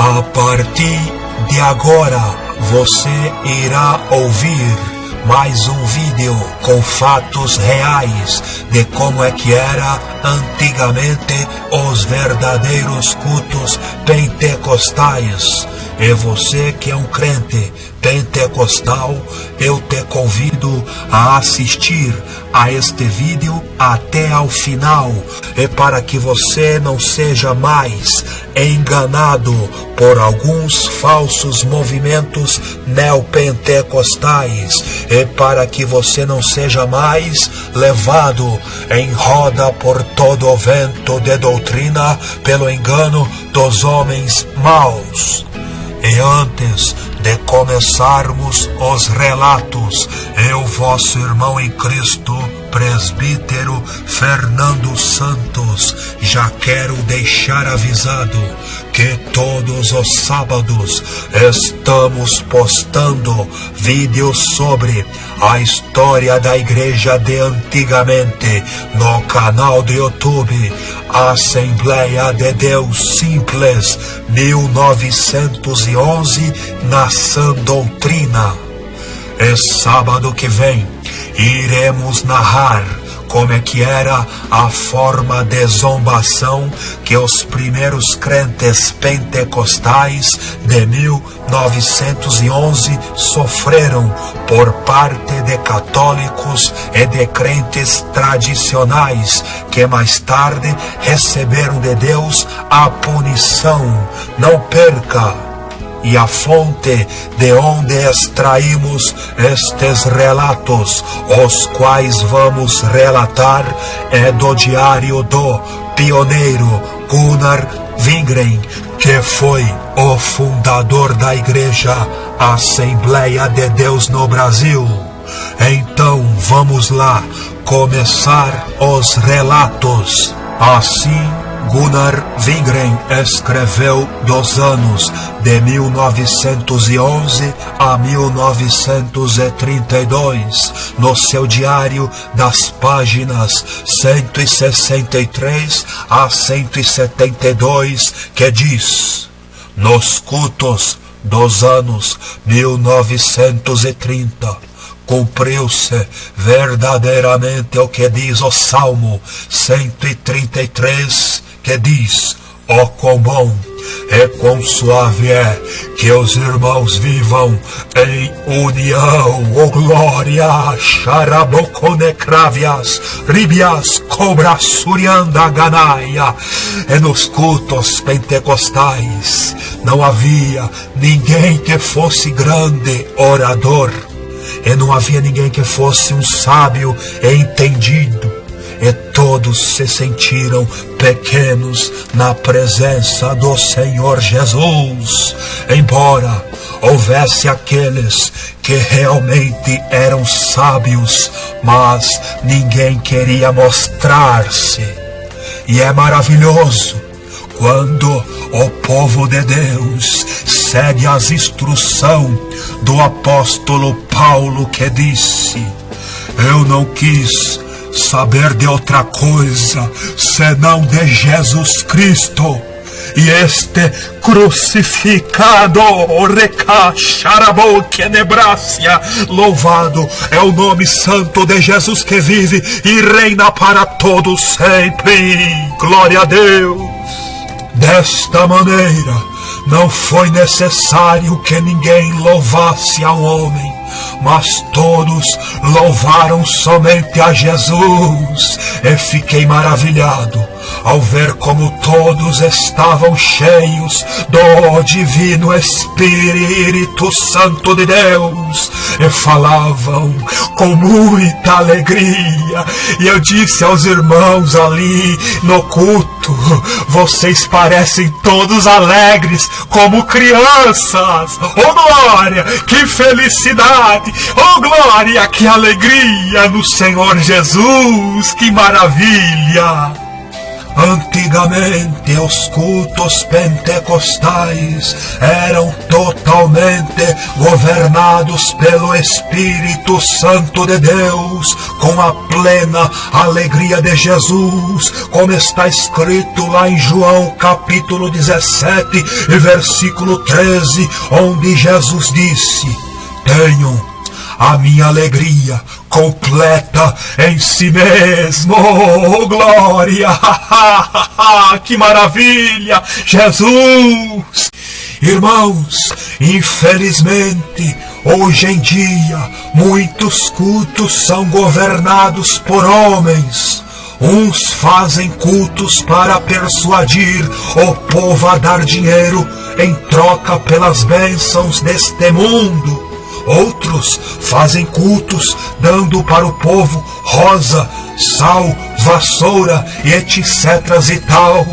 A partir de agora, você irá ouvir mais um vídeo com fatos reais de como é que era antigamente os verdadeiros cultos pentecostais. E você que é um crente pentecostal, eu te convido a assistir a este vídeo até ao final, e para que você não seja mais enganado por alguns falsos movimentos neopentecostais, e para que você não seja mais levado em roda por todo o vento de doutrina pelo engano dos homens maus. E antes de começarmos os relatos, eu, vosso irmão em Cristo, presbítero Fernando Santos, já quero deixar avisado que todos os sábados estamos postando vídeos sobre a história da igreja de antigamente no canal do YouTube Assembleia de Deus Simples 1911 na Sã Doutrina. E sábado que vem iremos narrar como é que era a forma de zombação que os primeiros crentes pentecostais de 1911 sofreram por parte de católicos e de crentes tradicionais que mais tarde receberam de Deus a punição. Não perca! E a fonte de onde extraímos estes relatos, os quais vamos relatar, é do diário do pioneiro Gunnar Wingren, que foi o fundador da Igreja Assembleia de Deus no Brasil. Então vamos lá começar os relatos. Assim, Gunnar Wingren escreveu dos anos de 1911 a 1932 no seu diário, das páginas 163 a 172, que diz: nos cultos dos anos 1930, cumpriu-se verdadeiramente o que diz o Salmo 133, que diz: ó quão bom e quão suave é que os irmãos vivam em união. Oh glória! Xaraboconecrávias, ribias, cobra surianda ganaia. E nos cultos pentecostais não havia ninguém que fosse grande orador, e não havia ninguém que fosse um sábio e entendido, e todos se sentiram pequenos na presença do Senhor Jesus. Embora houvesse aqueles que realmente eram sábios, mas ninguém queria mostrar-se. E é maravilhoso quando o povo de Deus segue as instruções do apóstolo Paulo, que disse: eu não quis saber de outra coisa senão de Jesus Cristo e este crucificado. Louvado é o nome santo de Jesus, que vive e reina para todos sempre. Glória a Deus. Desta maneira, não foi necessário que ninguém louvasse ao homem, mas todos louvaram somente a Jesus. E fiquei maravilhado ao ver como todos estavam cheios do divino Espírito Santo de Deus e falavam com muita alegria. E eu disse aos irmãos ali no culto: vocês parecem todos alegres como crianças. Oh glória, que felicidade! Oh glória, que alegria no Senhor Jesus! Que maravilha! Antigamente os cultos pentecostais eram totalmente governados pelo Espírito Santo de Deus, com a plena alegria de Jesus, como está escrito lá em João capítulo 17 e versículo 13, onde Jesus disse: tenham a minha alegria completa em si mesmo. Oh, glória! Que maravilha! Jesus! Irmãos, infelizmente, hoje em dia, muitos cultos são governados por homens. Uns fazem cultos para persuadir o povo a dar dinheiro em troca pelas bênçãos deste mundo. Outros fazem cultos dando para o povo rosa, sal, vassoura e etc e tal.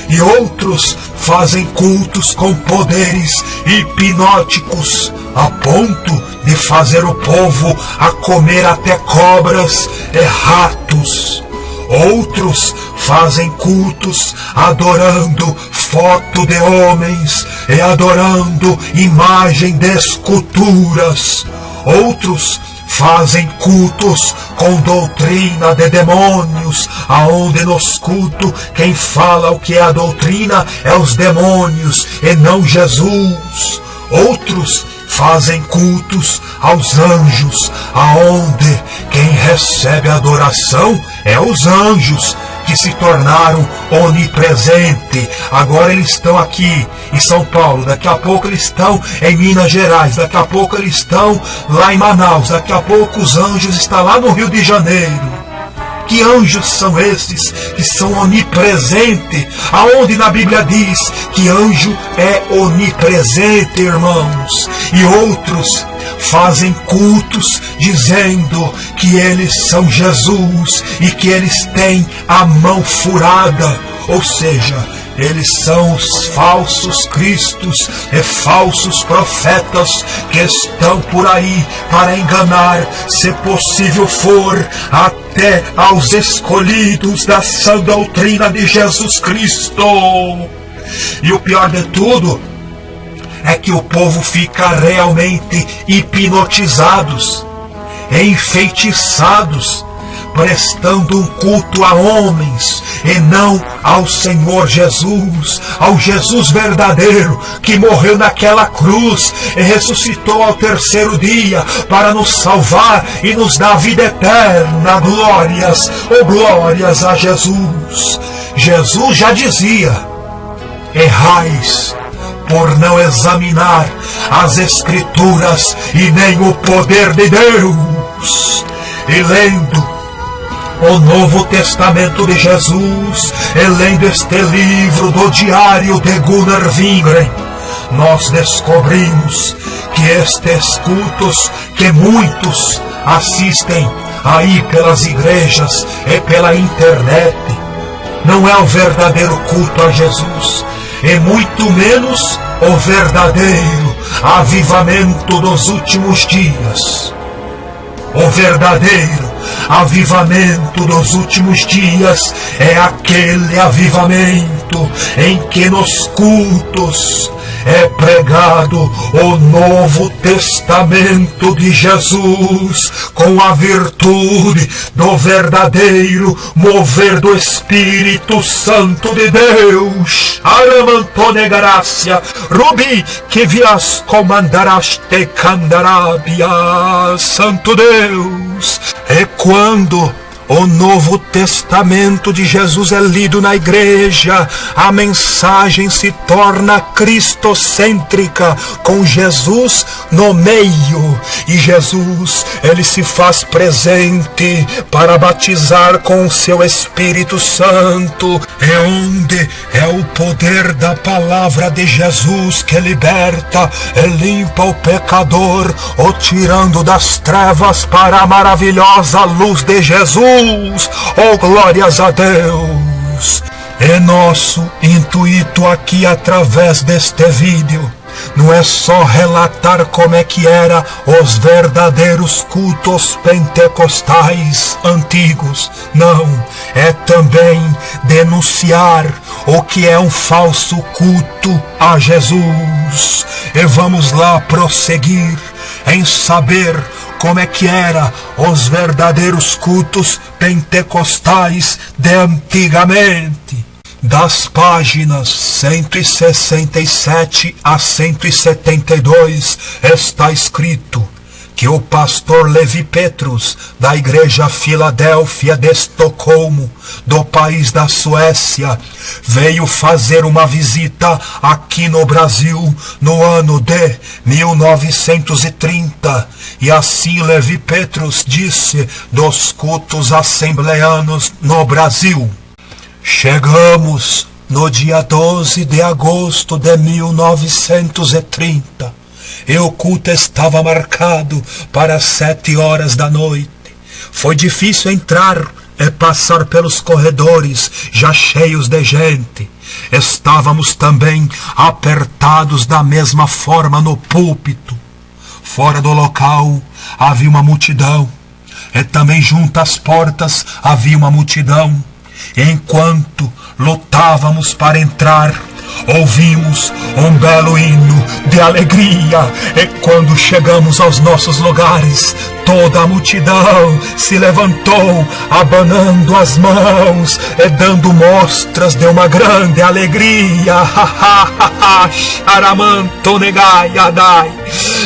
E outros fazem cultos com poderes hipnóticos a ponto de fazer o povo a comer até cobras e ratos. Outros fazem cultos adorando foto de homens e adorando imagem de esculturas. Outros fazem cultos com doutrina de demônios, aonde nos cultos quem fala o que é a doutrina é os demônios e não Jesus. Outros fazem cultos aos anjos, aonde quem recebe adoração é os anjos, que se tornaram onipresentes. Agora eles estão aqui em São Paulo, daqui a pouco eles estão em Minas Gerais, daqui a pouco eles estão lá em Manaus, daqui a pouco os anjos estão lá no Rio de Janeiro. Que anjos são esses que são onipresentes? Aonde na Bíblia diz que anjo é onipresente, irmãos? E outros fazem cultos dizendo que eles são Jesus e que eles têm a mão furada, ou seja, eles são os falsos cristos e falsos profetas que estão por aí para enganar, se possível for, até aos escolhidos da sã doutrina de Jesus Cristo. E o pior de tudo é que o povo fica realmente hipnotizados, enfeitiçados, prestando um culto a homens e não ao Senhor Jesus, ao Jesus verdadeiro que morreu naquela cruz e ressuscitou ao terceiro dia para nos salvar e nos dar vida eterna. Glórias, oh glórias a Jesus. Jesus já dizia: errais por não examinar as Escrituras e nem o poder de Deus. E lendo o Novo Testamento de Jesus, e lendo este livro do Diário de Gunnar Wingren, nós descobrimos que estes cultos que muitos assistem aí pelas igrejas e pela internet não é o verdadeiro culto a Jesus, e muito menos o verdadeiro avivamento dos últimos dias. O verdadeiro avivamento dos últimos dias é aquele avivamento em que nos cultos é pregado o Novo Testamento de Jesus, com a virtude do verdadeiro mover do Espírito Santo de Deus. Aramantone gracia, Rubi que vias comandaraste candarabia, Santo Deus. É quando o Novo Testamento de Jesus é lido na igreja, a mensagem se torna cristocêntrica, com Jesus no meio. E Jesus, ele se faz presente para batizar com o seu Espírito Santo. É onde é o poder da palavra de Jesus que liberta e limpa o pecador, o tirando das trevas para a maravilhosa luz de Jesus. Oh, glórias a Deus! É nosso intuito aqui através deste vídeo não é só relatar como é que era os verdadeiros cultos pentecostais antigos. Não, é também denunciar o que é um falso culto a Jesus. E vamos lá prosseguir em saber como é que era os verdadeiros cultos pentecostais de antigamente. Das páginas 167 a 172 está escrito que o pastor Levi Petrus, da igreja Filadélfia de Estocolmo, do país da Suécia, veio fazer uma visita aqui no Brasil no ano de 1930. E assim Levi Petrus disse dos cultos assembleanos no Brasil: chegamos no dia 12 de agosto de 1930. E o culto estava marcado para 7 horas da noite. Foi difícil entrar e passar pelos corredores já cheios de gente. Estávamos também apertados da mesma forma no púlpito. Fora do local havia uma multidão, e também junto às portas havia uma multidão. E enquanto lutávamos para entrar, ouvimos um belo hino de alegria. E quando chegamos aos nossos lugares, toda a multidão se levantou, abanando as mãos e dando mostras de uma grande alegria.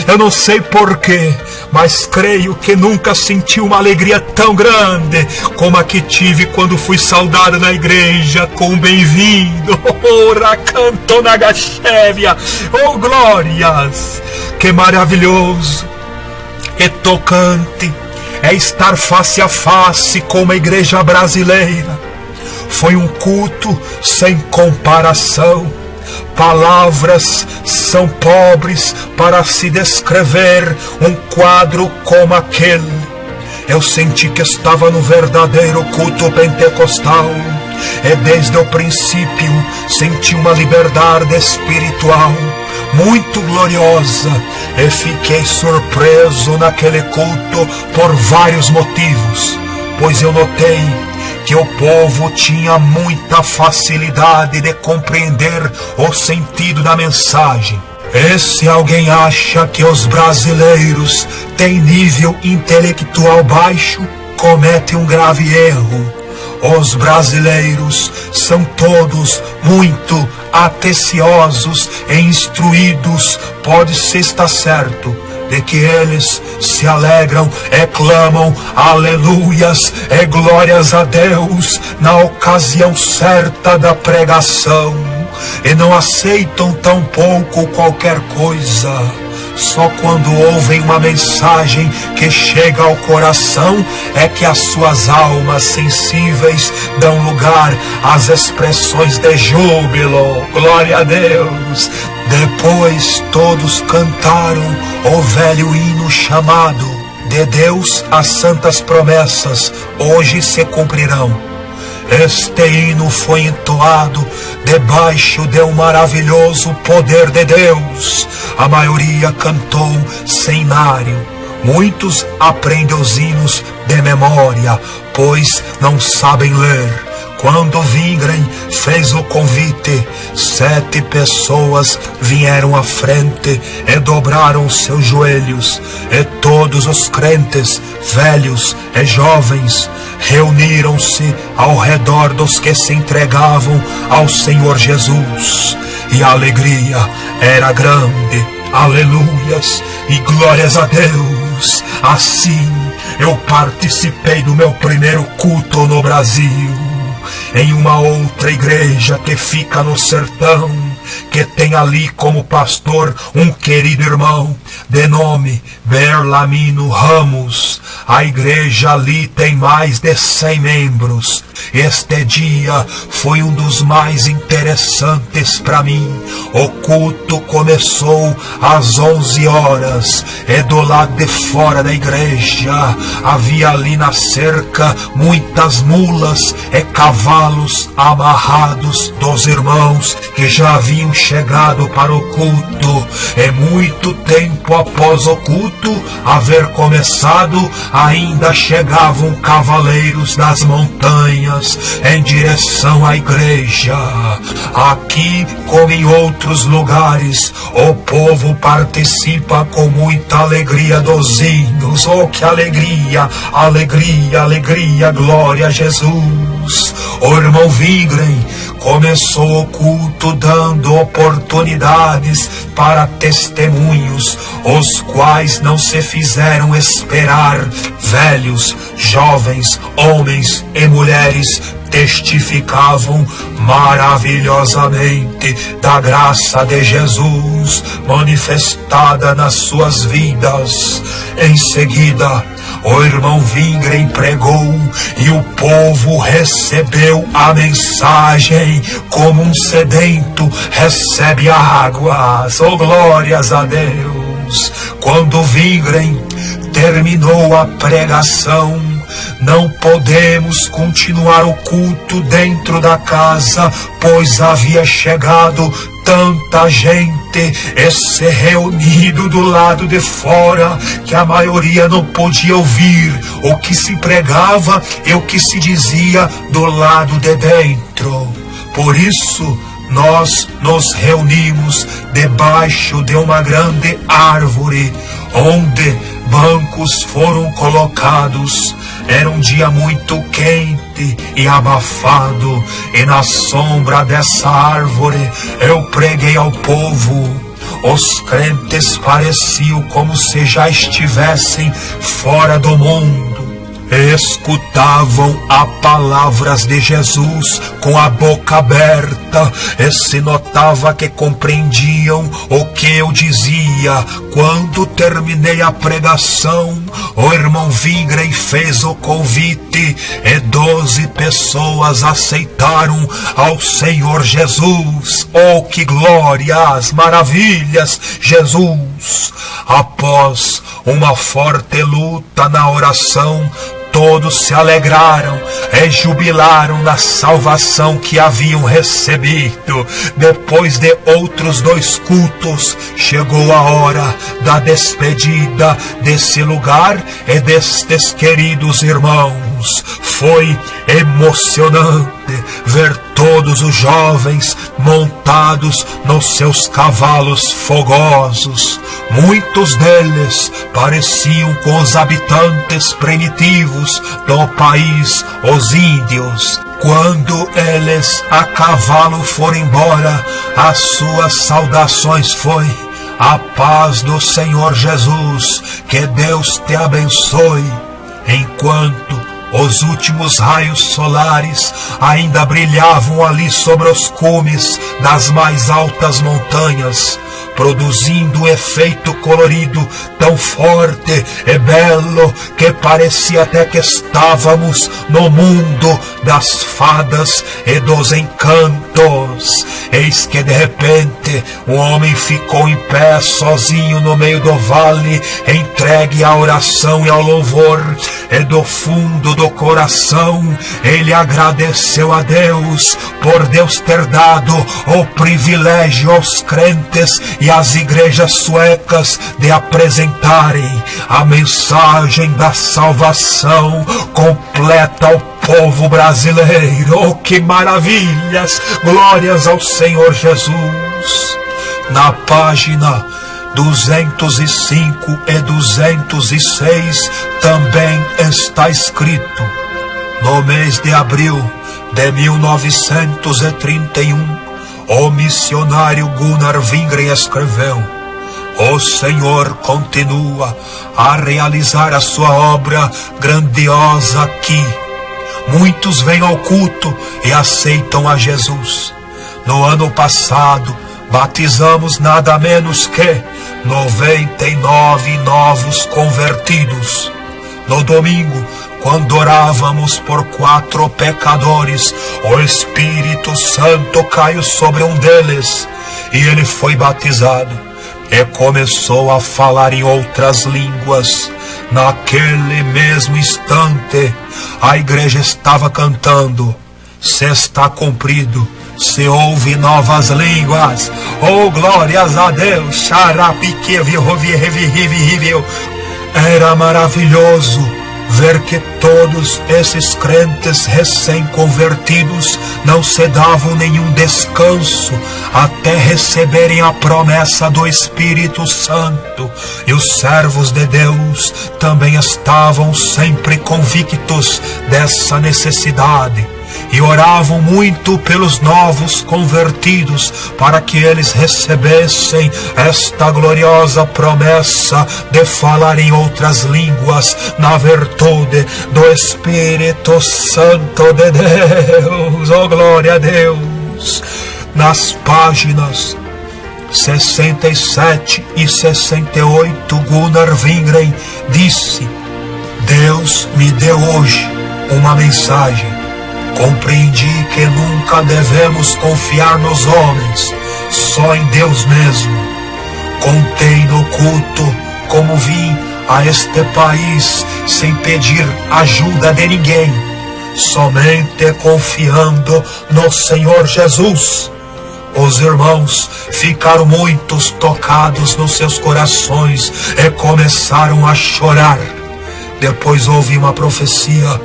Eu não sei porquê, mas creio que nunca senti uma alegria tão grande como a que tive quando fui saudado na igreja com bem-vindo. Canto na Gachevia. Oh, glórias! Que maravilhoso e tocante é estar face a face com uma igreja brasileira. Foi um culto sem comparação. Palavras são pobres para se descrever um quadro como aquele. Eu senti que estava no verdadeiro culto pentecostal. E desde o princípio senti uma liberdade espiritual muito gloriosa. E fiquei surpreso naquele culto por vários motivos. Pois eu notei que o povo tinha muita facilidade de compreender o sentido da mensagem. E se alguém acha que os brasileiros têm nível intelectual baixo, comete um grave erro. Os brasileiros são todos muito atenciosos e instruídos. Pode-se estar certo de que eles se alegram e clamam aleluias e glórias a Deus na ocasião certa da pregação, e não aceitam tampouco qualquer coisa. Só quando ouvem uma mensagem que chega ao coração é que as suas almas sensíveis dão lugar às expressões de júbilo. Glória a Deus! Depois todos cantaram o velho hino chamado "De Deus as santas promessas hoje se cumprirão". Este hino foi entoado debaixo de um maravilhoso poder de Deus. A maioria cantou cenário. Muitos aprendem os hinos de memória, pois não sabem ler. Quando Wingren fez o convite, 7 pessoas vieram à frente e dobraram seus joelhos. E todos os crentes, velhos e jovens, reuniram-se ao redor dos que se entregavam ao Senhor Jesus. E a alegria era grande. Aleluias e glórias a Deus. Assim eu participei do meu primeiro culto no Brasil, em uma outra igreja que fica no sertão, que tem ali como pastor um querido irmão de nome Berlamino Ramos. A igreja ali tem mais de 100 membros. Este dia foi um dos mais interessantes para mim. O culto começou às 11 horas e do lado de fora da igreja havia ali na cerca muitas mulas e cavalos amarrados dos irmãos que já haviam chegado para o culto, e muito tempo após o culto haver começado, ainda chegavam cavaleiros das montanhas em direção à igreja. Aqui, como em outros lugares, o povo participa com muita alegria dos hinos. Oh, que alegria, alegria, alegria, glória a Jesus. O irmão Wingren começou o culto dando oportunidades para testemunhos, os quais não se fizeram esperar. Velhos, jovens, homens e mulheres testificavam maravilhosamente da graça de Jesus manifestada nas suas vidas. Em seguida, o irmão Wingren pregou e o povo recebeu a mensagem como um sedento recebe águas. Oh, glórias a Deus! Quando Wingren terminou a pregação, não podemos continuar o culto dentro da casa, pois havia chegado tanta gente e se reunido do lado de fora que a maioria não podia ouvir o que se pregava e o que se dizia do lado de dentro. Por isso, nós nos reunimos debaixo de uma grande árvore, onde bancos foram colocados. Era um dia muito quente e abafado, e na sombra dessa árvore eu preguei ao povo. Os crentes pareciam como se já estivessem fora do mundo. Escutavam as palavras de Jesus com a boca aberta, e se notava que compreendiam o que eu dizia. Quando terminei a pregação, o irmão Wingren fez o convite e 12 pessoas aceitaram ao Senhor Jesus. Oh, que glórias, maravilhas, Jesus! Após uma forte luta na oração, todos se alegraram e jubilaram na salvação que haviam recebido. Depois de outros 2 cultos, chegou a hora da despedida desse lugar e destes queridos irmãos. Foi emocionante ver todos os jovens montados nos seus cavalos fogosos. Muitos deles pareciam com os habitantes primitivos do país, os índios. Quando eles a cavalo foram embora, as suas saudações foi: a paz do Senhor Jesus, que Deus te abençoe. Enquanto os últimos raios solares ainda brilhavam ali sobre os cumes das mais altas montanhas, produzindo um efeito colorido tão forte e belo que parecia até que estávamos no mundo das fadas e dos encantos. Eis que de repente um homem ficou em pé sozinho no meio do vale, entregue à oração e ao louvor, e do fundo do coração ele agradeceu a Deus por Deus ter dado o privilégio aos crentes e às igrejas suecas de apresentarem a mensagem da salvação completa ao povo brasileiro. Oh, que maravilhas! Glórias ao Senhor Jesus! Na página 205 e 206 também está escrito: no mês de abril de 1931, o missionário Gunnar Wingren escreveu: o Senhor continua a realizar a sua obra grandiosa aqui. Muitos vêm ao culto e aceitam a Jesus. No ano passado, batizamos nada menos que 99 novos convertidos. No domingo, quando orávamos por 4 pecadores, o Espírito Santo caiu sobre um deles e ele foi batizado e começou a falar em outras línguas. Naquele mesmo instante, a igreja estava cantando: se está cumprido, se ouve novas línguas. Oh, glórias a Deus. Era maravilhoso ver que todos esses crentes recém-convertidos não se davam nenhum descanso até receberem a promessa do Espírito Santo. E os servos de Deus também estavam sempre convictos dessa necessidade e oravam muito pelos novos convertidos para que eles recebessem esta gloriosa promessa de falar em outras línguas na virtude do Espírito Santo de Deus. Oh, glória a Deus! Nas páginas 67 e 68, Gunnar Wingren disse: Deus me deu hoje uma mensagem. Compreendi que nunca devemos confiar nos homens, só em Deus mesmo. Contei no culto como vim a este país sem pedir ajuda de ninguém, somente confiando no Senhor Jesus. Os irmãos ficaram muito tocados nos seus corações e começaram a chorar. Depois houve uma profecia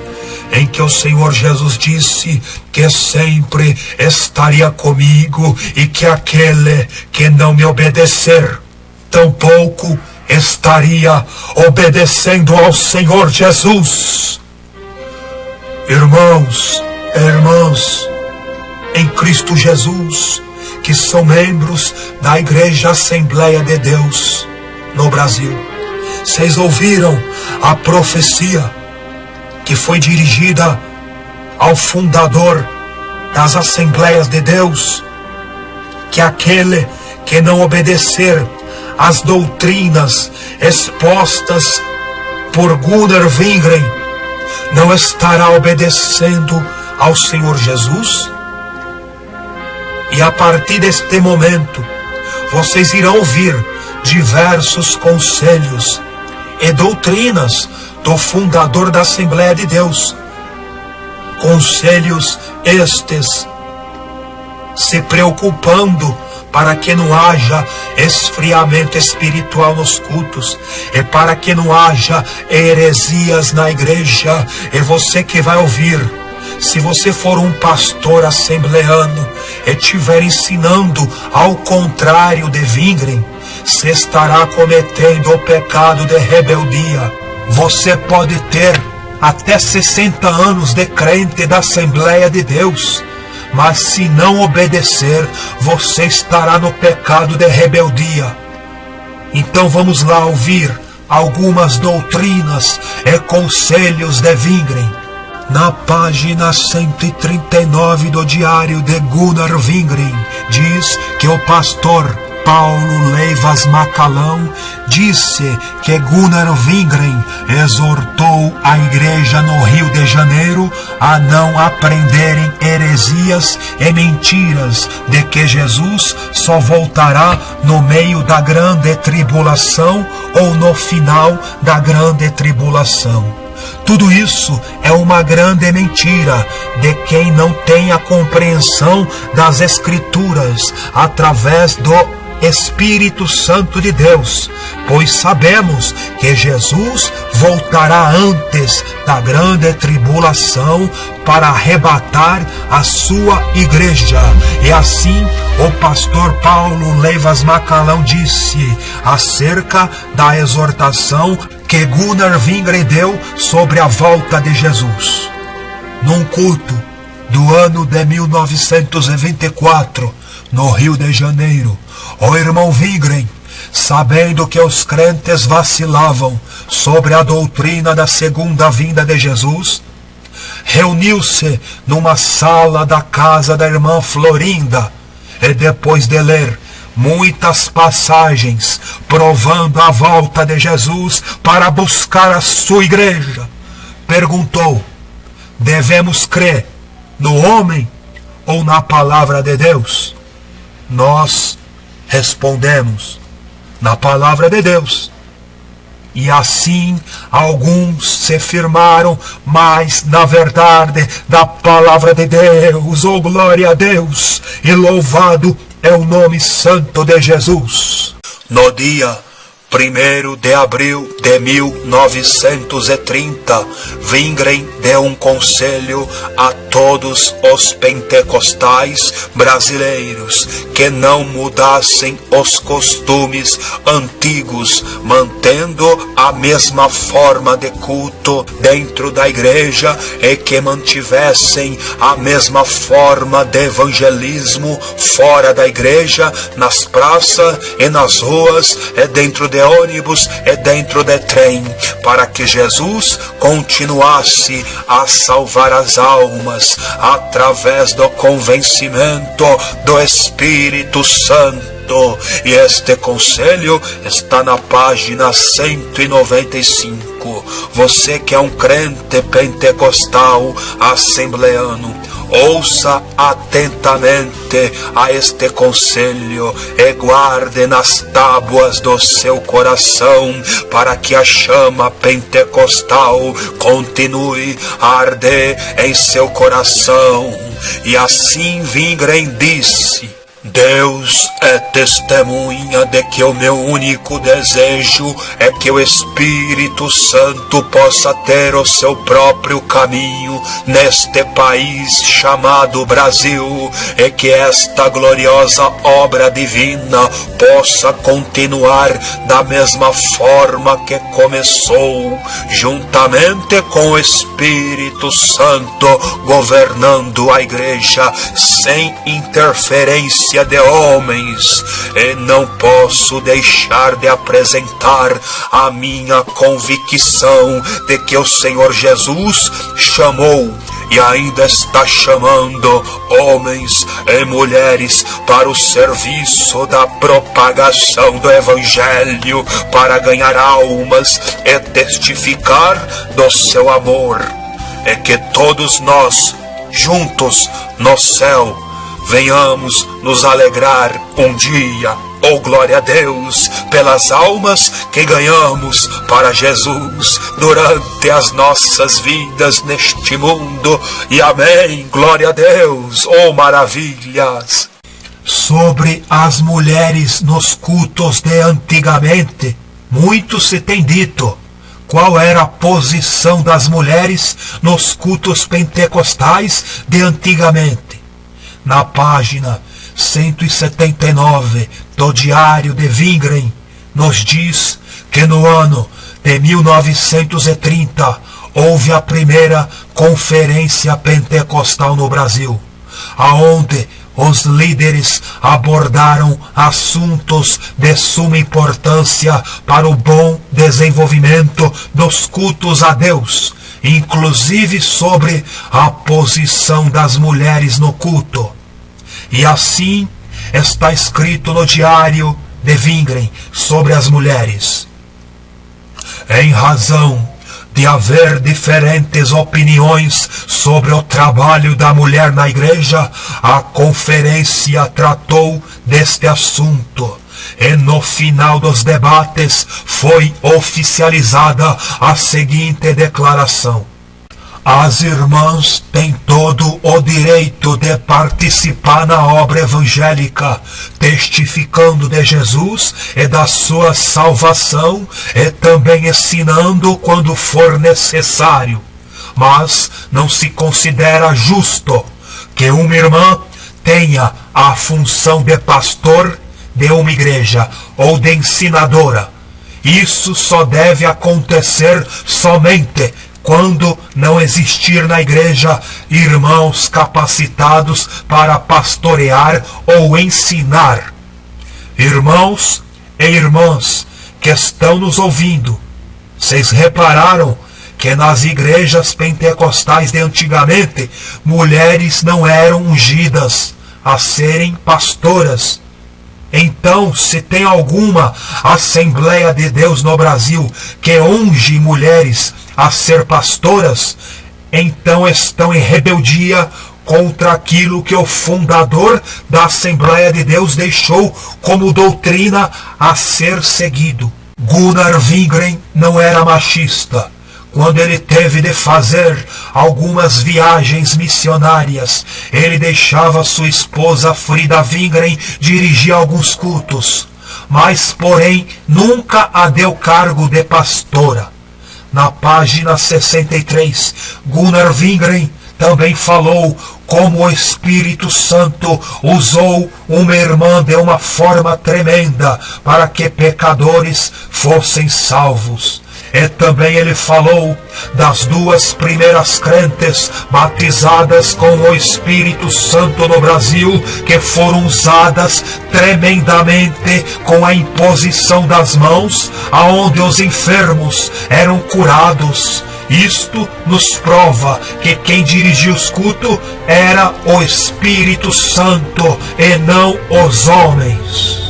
em que o Senhor Jesus disse que sempre estaria comigo e que aquele que não me obedecer, tampouco estaria obedecendo ao Senhor Jesus. Irmãos e irmãs em Cristo Jesus, que são membros da Igreja Assembleia de Deus no Brasil, vocês ouviram a profecia que foi dirigida ao fundador das Assembleias de Deus, que aquele que não obedecer às doutrinas expostas por Gunnar Wingren não estará obedecendo ao Senhor Jesus? E a partir deste momento, vocês irão ouvir diversos conselhos e doutrinas do fundador da Assembleia de Deus. Conselhos estes se preocupando para que não haja esfriamento espiritual nos cultos e para que não haja heresias na igreja. E você que vai ouvir, se você for um pastor assembleano e estiver ensinando ao contrário de Wingren, você estará cometendo o pecado de rebeldia. Você pode ter até 60 anos de crente da Assembleia de Deus, mas se não obedecer, você estará no pecado de rebeldia. Então vamos lá ouvir algumas doutrinas e conselhos de Wingren. Na página 139 do diário de Gunnar Wingren, diz que o pastor Paulo Leivas Macalão disse que Gunnar Wingren exortou a igreja no Rio de Janeiro a não aprenderem heresias e mentiras de que Jesus só voltará no meio da grande tribulação ou no final da grande tribulação. Tudo isso é uma grande mentira de quem não tem a compreensão das Escrituras através do Espírito Santo de Deus, pois sabemos que Jesus voltará antes da grande tribulação para arrebatar a sua igreja. E assim o pastor Paulo Leivas Macalão disse acerca da exortação que Gunnar Wingren deu sobre a volta de Jesus. Num culto do ano de 1924, no Rio de Janeiro, o irmão Wingren, sabendo que os crentes vacilavam sobre a doutrina da segunda vinda de Jesus, reuniu-se numa sala da casa da irmã Florinda e depois de ler muitas passagens provando a volta de Jesus para buscar a sua igreja, perguntou: devemos crer no homem ou na palavra de Deus? Nós respondemos: na palavra de Deus. E assim alguns se firmaram mais na verdade da palavra de Deus. Oh, glória a Deus! E louvado é o nome santo de Jesus. No dia 1º de abril de 1930, Wingren deu um conselho a todos os pentecostais brasileiros que não mudassem os costumes antigos, mantendo a mesma forma de culto dentro da igreja e que mantivessem a mesma forma de evangelismo fora da igreja, nas praças e nas ruas e dentro de ônibus e dentro de trem, para que Jesus continuasse a salvar as almas através do convencimento do Espírito Santo. E este conselho está na página 195. Você que é um crente pentecostal assembleano, ouça atentamente a este conselho e guarde nas tábuas do seu coração, para que a chama pentecostal continue a arder em seu coração. E assim Wingren disse: Deus é testemunha de que o meu único desejo é que o Espírito Santo possa ter o seu próprio caminho neste país chamado Brasil, e que esta gloriosa obra divina possa continuar da mesma forma que começou, juntamente com o Espírito Santo governando a igreja sem interferência de homens. E não posso deixar de apresentar a minha convicção de que o Senhor Jesus chamou e ainda está chamando homens e mulheres para o serviço da propagação do Evangelho, para ganhar almas e testificar do seu amor. E que todos nós, juntos no céu, venhamos nos alegrar um dia, oh glória a Deus, pelas almas que ganhamos para Jesus durante as nossas vidas neste mundo. E amém, glória a Deus, oh maravilhas. Sobre as mulheres nos cultos de antigamente, muito se tem dito. Qual era a posição das mulheres nos cultos pentecostais de antigamente? Na página 179 do Diário de Wingren, nos diz que no ano de 1930 houve a primeira conferência pentecostal no Brasil, aonde os líderes abordaram assuntos de suma importância para o bom desenvolvimento dos cultos a Deus, inclusive sobre a posição das mulheres no culto. E assim está escrito no Diário de Wingren sobre as mulheres: em razão de haver diferentes opiniões sobre o trabalho da mulher na igreja, a conferência tratou deste assunto. E no final dos debates foi oficializada a seguinte declaração: as irmãs têm todo o direito de participar na obra evangélica, testificando de Jesus e da sua salvação, e também ensinando quando for necessário. Mas não se considera justo que uma irmã tenha a função de pastor de uma igreja ou de ensinadora. Isso só deve acontecer somente quando não existir na igreja irmãos capacitados para pastorear ou ensinar. Irmãos e irmãs que estão nos ouvindo, vocês repararam que nas igrejas pentecostais de antigamente, mulheres não eram ungidas a serem pastoras? Então, se tem alguma Assembleia de Deus no Brasil que unge mulheres a ser pastoras, então estão em rebeldia contra aquilo que o fundador da Assembleia de Deus deixou como doutrina a ser seguido. Gunnar Wingren não era machista. Quando ele teve de fazer algumas viagens missionárias, ele deixava sua esposa Frida Wingren dirigir alguns cultos, mas, porém, nunca a deu cargo de pastora. Na página 63, Gunnar Wingren também falou como o Espírito Santo usou uma irmã de uma forma tremenda para que pecadores fossem salvos. E também ele falou das duas primeiras crentes batizadas com o Espírito Santo no Brasil, que foram usadas tremendamente com a imposição das mãos, aonde os enfermos eram curados. Isto nos prova que quem dirigia os cultos era o Espírito Santo e não os homens.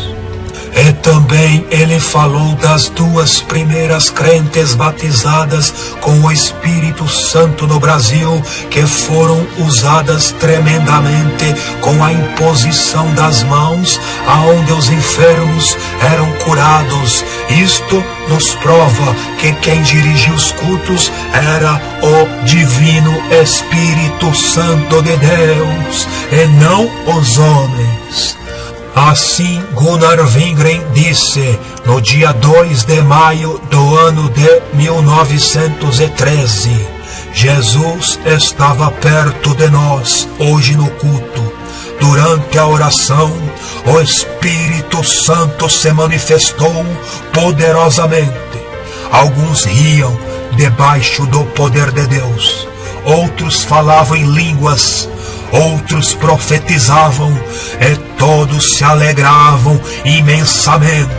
E também ele falou das duas primeiras crentes batizadas com o Espírito Santo no Brasil, que foram usadas tremendamente com a imposição das mãos, aonde os enfermos eram curados. Isto nos prova que quem dirigia os cultos era o Divino Espírito Santo de Deus, e não os homens. Assim, Gunnar Wingren disse no dia 2 de maio do ano de 1913, Jesus estava perto de nós hoje no culto. Durante a oração, o Espírito Santo se manifestou poderosamente. Alguns riam debaixo do poder de Deus, outros falavam em línguas, outros profetizavam e todos se alegravam imensamente.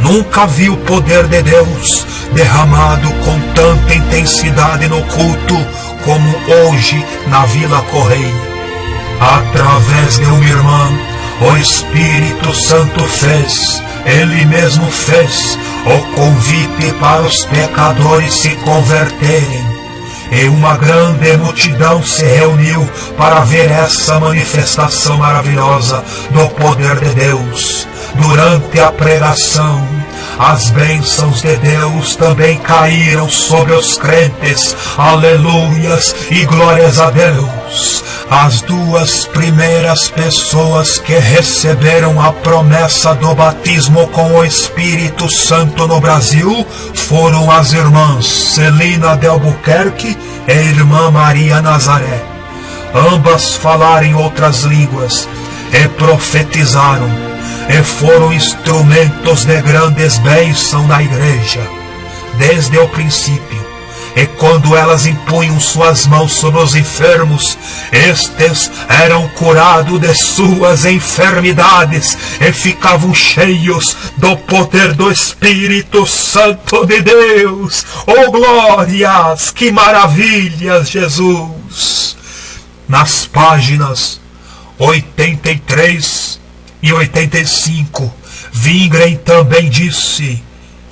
Nunca vi o poder de Deus derramado com tanta intensidade no culto como hoje na Vila Correia. Através de uma irmã, o Espírito Santo Ele mesmo fez o convite para os pecadores se converterem. E uma grande multidão se reuniu para ver essa manifestação maravilhosa do poder de Deus. Durante a pregação, as bênçãos de Deus também caíram sobre os crentes. Aleluias e glórias a Deus. As duas primeiras pessoas que receberam a promessa do batismo com o Espírito Santo no Brasil foram as irmãs Celina de Albuquerque e irmã Maria Nazaré. Ambas falaram em outras línguas e profetizaram, e foram instrumentos de grandes bênçãos na igreja, desde o princípio. E quando elas impunham suas mãos sobre os enfermos, estes eram curados de suas enfermidades e ficavam cheios do poder do Espírito Santo de Deus. Oh glórias, que maravilhas, Jesus! Nas páginas 83 e 85, Wingren também disse: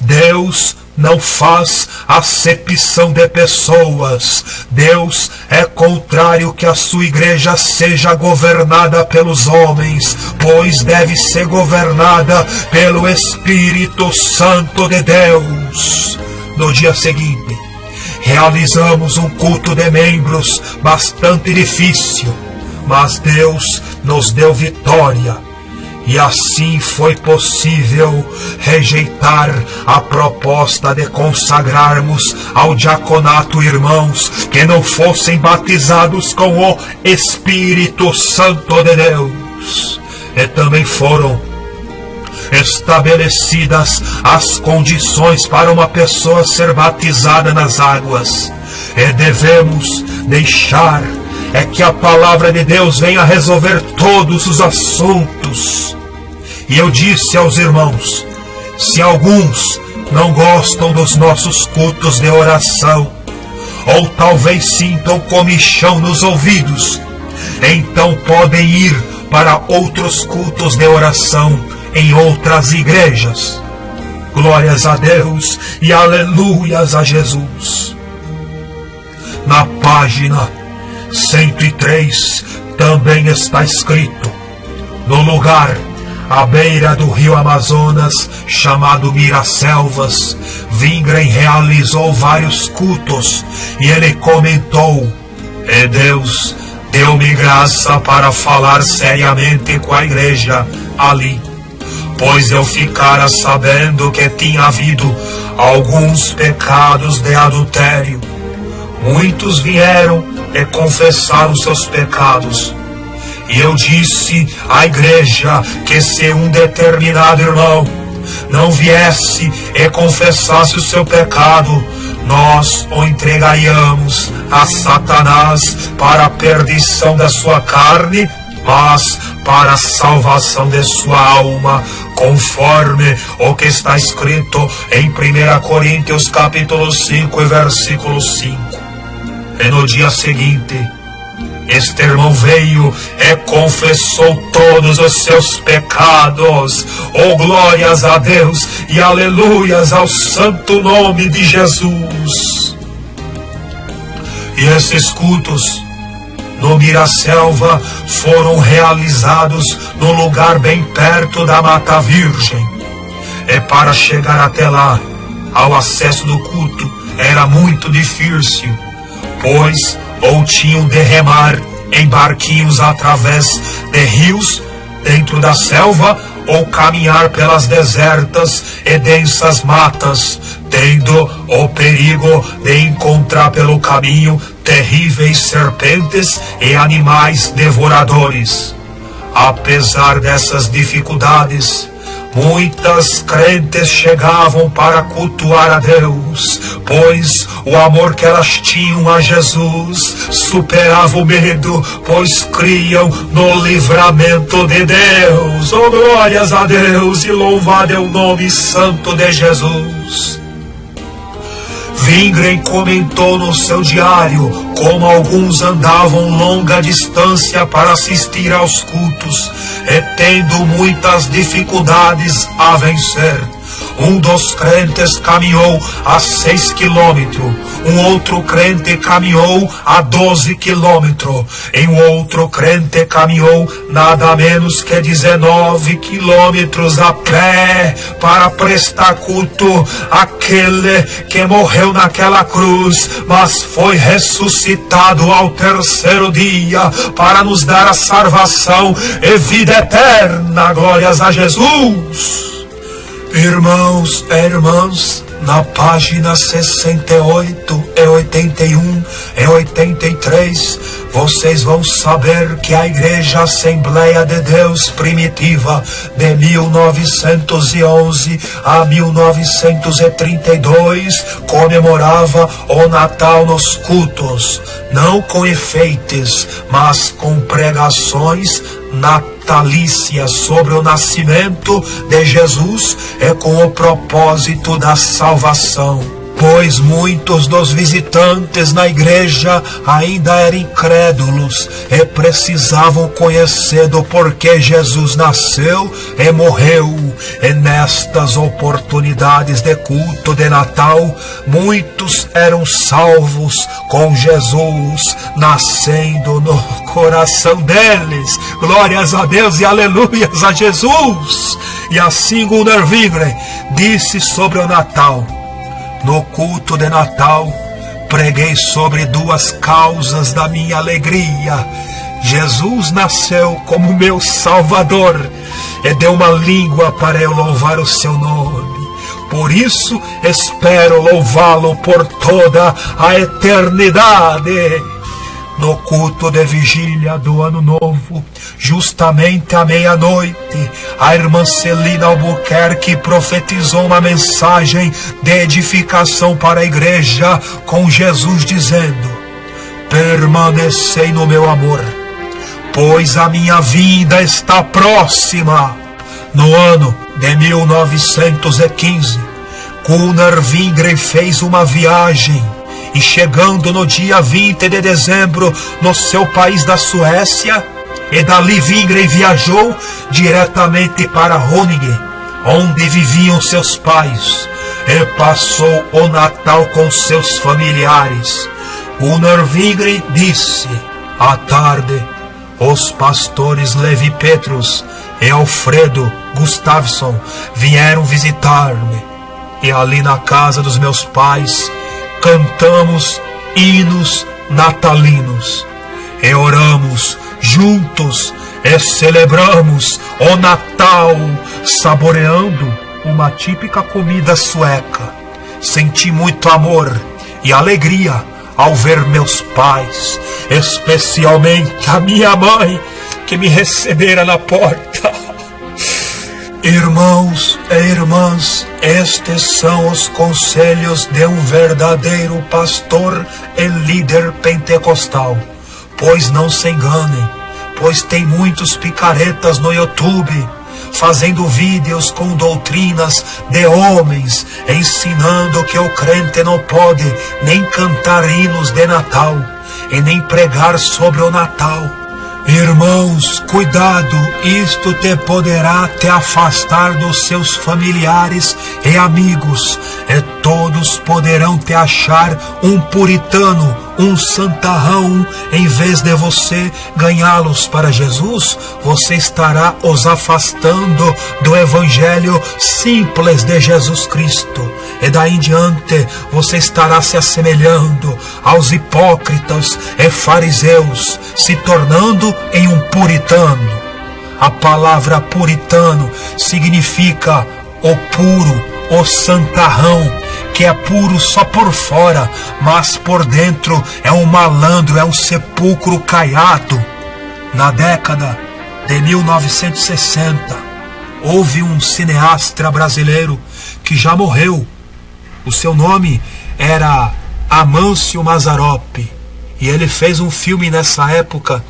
Deus não faz acepção de pessoas. Deus é contrário que a sua igreja seja governada pelos homens, pois deve ser governada pelo Espírito Santo de Deus. No dia seguinte, realizamos um culto de membros bastante difícil, mas Deus nos deu vitória. E assim foi possível rejeitar a proposta de consagrarmos ao diaconato irmãos que não fossem batizados com o Espírito Santo de Deus. E também foram estabelecidas as condições para uma pessoa ser batizada nas águas. E devemos deixar que a palavra de Deus venha resolver todos os assuntos. E eu disse aos irmãos: se alguns não gostam dos nossos cultos de oração, ou talvez sintam comichão nos ouvidos, então podem ir para outros cultos de oração em outras igrejas. Glórias a Deus e aleluias a Jesus. Na página 103 também está escrito: no lugar à beira do rio Amazonas, chamado Miraselvas, Wingren realizou vários cultos e ele comentou: "E Deus deu-me graça para falar seriamente com a igreja ali, pois eu ficara sabendo que tinha havido alguns pecados de adultério. Muitos vieram e confessaram seus pecados. E eu disse à igreja que se um determinado irmão não viesse e confessasse o seu pecado, nós o entregaríamos a Satanás para a perdição da sua carne, mas para a salvação de sua alma, conforme o que está escrito em 1 Coríntios capítulo 5 e versículo 5. E no dia seguinte, este irmão veio e confessou todos os seus pecados. Oh, glórias a Deus e aleluias ao santo nome de Jesus. E esses cultos no Miraselva foram realizados num lugar bem perto da Mata Virgem. E para chegar até lá, ao acesso do culto era muito difícil, pois ou tinham de remar em barquinhos através de rios dentro da selva, ou caminhar pelas desertas e densas matas, tendo o perigo de encontrar pelo caminho terríveis serpentes e animais devoradores. Apesar dessas dificuldades, muitas crentes chegavam para cultuar a Deus, pois o amor que elas tinham a Jesus superava o medo, pois criam no livramento de Deus. Oh, glórias a Deus e louvado é o nome santo de Jesus. Wingren comentou no seu diário como alguns andavam longa distância para assistir aos cultos e tendo muitas dificuldades a vencer. Um dos crentes caminhou a 6 quilômetros, um outro crente caminhou a 12 quilômetros, e um outro crente caminhou nada menos que 19 quilômetros a pé para prestar culto àquele que morreu naquela cruz, mas foi ressuscitado ao terceiro dia para nos dar a salvação e vida eterna. Glórias a Jesus. Irmãos e irmãs, na página 68 e 81 e 83, vocês vão saber que a Igreja Assembleia de Deus Primitiva de 1911 a 1932 comemorava o Natal nos cultos, não com enfeites, mas com pregações natalícias sobre o nascimento de Jesus e com o propósito da salvação, pois muitos dos visitantes na igreja ainda eram incrédulos e precisavam conhecer do porquê Jesus nasceu e morreu. E nestas oportunidades de culto de Natal, muitos eram salvos com Jesus nascendo no coração deles. Glórias a Deus e aleluias a Jesus. E assim Gunnar Wingren disse sobre o Natal: no culto de Natal, preguei sobre duas causas da minha alegria. Jesus nasceu como meu Salvador e deu uma língua para eu louvar o seu nome. Por isso espero louvá-lo por toda a eternidade. No culto de vigília do Ano Novo, justamente à meia-noite, a irmã Celina Albuquerque profetizou uma mensagem de edificação para a igreja com Jesus dizendo: permanecei no meu amor, pois a minha vinda está próxima. No ano de 1915, Gunnar Wingren fez uma viagem e chegando no dia 20 de dezembro no seu país da Suécia, e dali Wingren viajou diretamente para Ronneby, onde viviam seus pais, e passou o Natal com seus familiares. Gunnar Wingren disse: à tarde, os pastores Levi Petrus e Alfredo Gustafsson vieram visitar-me. E ali na casa dos meus pais cantamos hinos natalinos e oramos juntos e celebramos o Natal, saboreando uma típica comida sueca. Senti muito amor e alegria ao ver meus pais, especialmente a minha mãe, que me recebera na porta. Irmãos e irmãs, estes são os conselhos de um verdadeiro pastor e líder pentecostal. Pois não se enganem, pois tem muitos picaretas no YouTube, fazendo vídeos com doutrinas de homens, ensinando que o crente não pode nem cantar hinos de Natal, e nem pregar sobre o Natal. Irmãos, cuidado, isto te poderá te afastar dos seus familiares e amigos, e todos poderão te achar um puritano, um santarrão. Em vez de você ganhá-los para Jesus, você estará os afastando do evangelho simples de Jesus Cristo. E daí em diante você estará se assemelhando aos hipócritas e fariseus, se tornando em um puritano. A palavra puritano significa o puro, o santarrão, que é puro só por fora, mas por dentro é um malandro, é um sepulcro caiado. Na década de 1960, houve um cineasta brasileiro que já morreu. O seu nome era Amâncio Mazzaropi, e ele fez um filme nessa época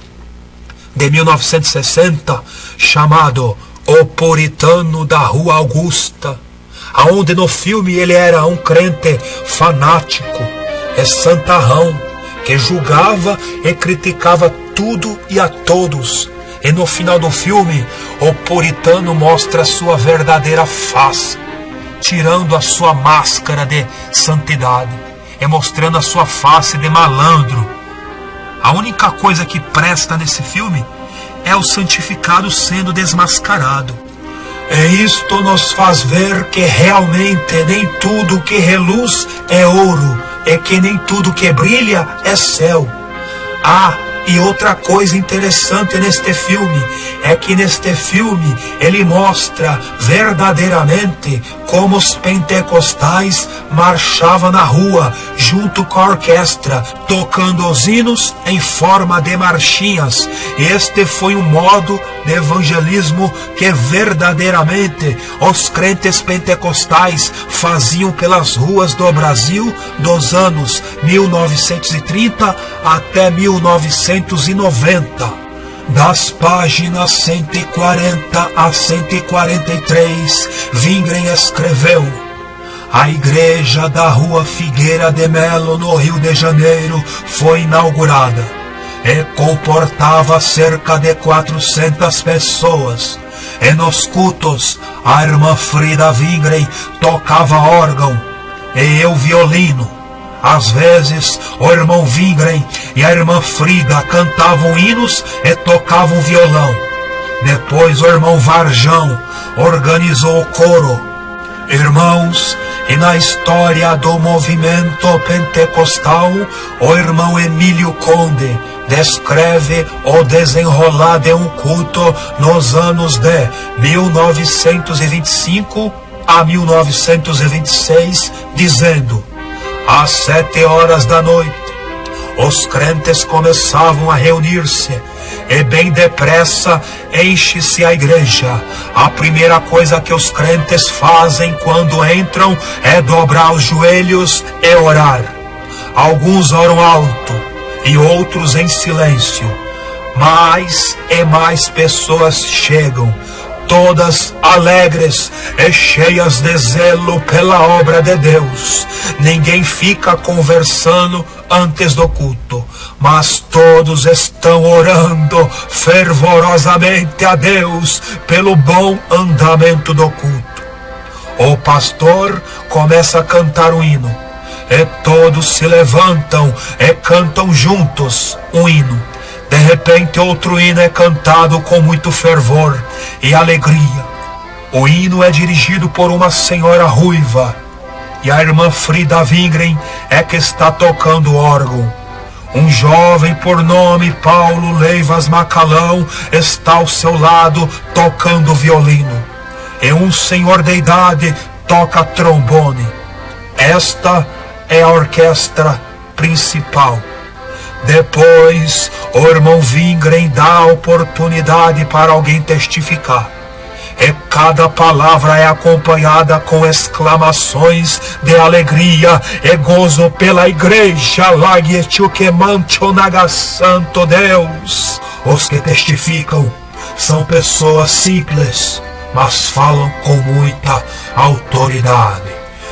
de 1960 chamado O Puritano da Rua Augusta, aonde no filme ele era um crente fanático e santarrão, que julgava e criticava tudo e a todos. E no final do filme, o puritano mostra a sua verdadeira face, tirando a sua máscara de santidade e mostrando a sua face de malandro. A única coisa que presta nesse filme é o santificado sendo desmascarado. E isto nos faz ver que realmente nem tudo que reluz é ouro, e que nem tudo que brilha é céu. E outra coisa interessante neste filme é que neste filme ele mostra verdadeiramente como os pentecostais marchavam na rua junto com a orquestra, tocando os hinos em forma de marchinhas. Este foi um modo de evangelismo que verdadeiramente os crentes pentecostais faziam pelas ruas do Brasil dos anos 1930 até 1990. Das páginas 140 a 143, Wingren escreveu: a igreja da Rua Figueira de Melo, no Rio de Janeiro, foi inaugurada e comportava cerca de 400 pessoas. E nos cultos, a irmã Frida Wingren tocava órgão e eu violino. Às vezes, o irmão Wingren e a irmã Frida cantavam hinos e tocavam violão. Depois, o irmão Varjão organizou o coro. Irmãos, e na história do movimento pentecostal, o irmão Emílio Conde descreve o desenrolar de um culto nos anos de 1925 a 1926, dizendo: às 7 horas da noite, os crentes começavam a reunir-se, e bem depressa enche-se a igreja. A primeira coisa que os crentes fazem quando entram é dobrar os joelhos e orar. Alguns oram alto e outros em silêncio. Mais e mais pessoas chegam, todas alegres e cheias de zelo pela obra de Deus. Ninguém fica conversando antes do culto, mas todos estão orando fervorosamente a Deus pelo bom andamento do culto. O pastor começa a cantar um hino, e todos se levantam e cantam juntos um hino. De repente outro hino é cantado com muito fervor e alegria. O hino é dirigido por uma senhora ruiva, e a irmã Frida Wingren é que está tocando órgão. Um jovem por nome Paulo Leivas Macalão está ao seu lado tocando violino. E um senhor de idade toca trombone. Esta é a orquestra principal. Depois, o irmão Wingren dá a oportunidade para alguém testificar. E cada palavra é acompanhada com exclamações de alegria e gozo pela igreja. Laguechuquemanchonaga Santo Deus. Os que testificam são pessoas simples, mas falam com muita autoridade.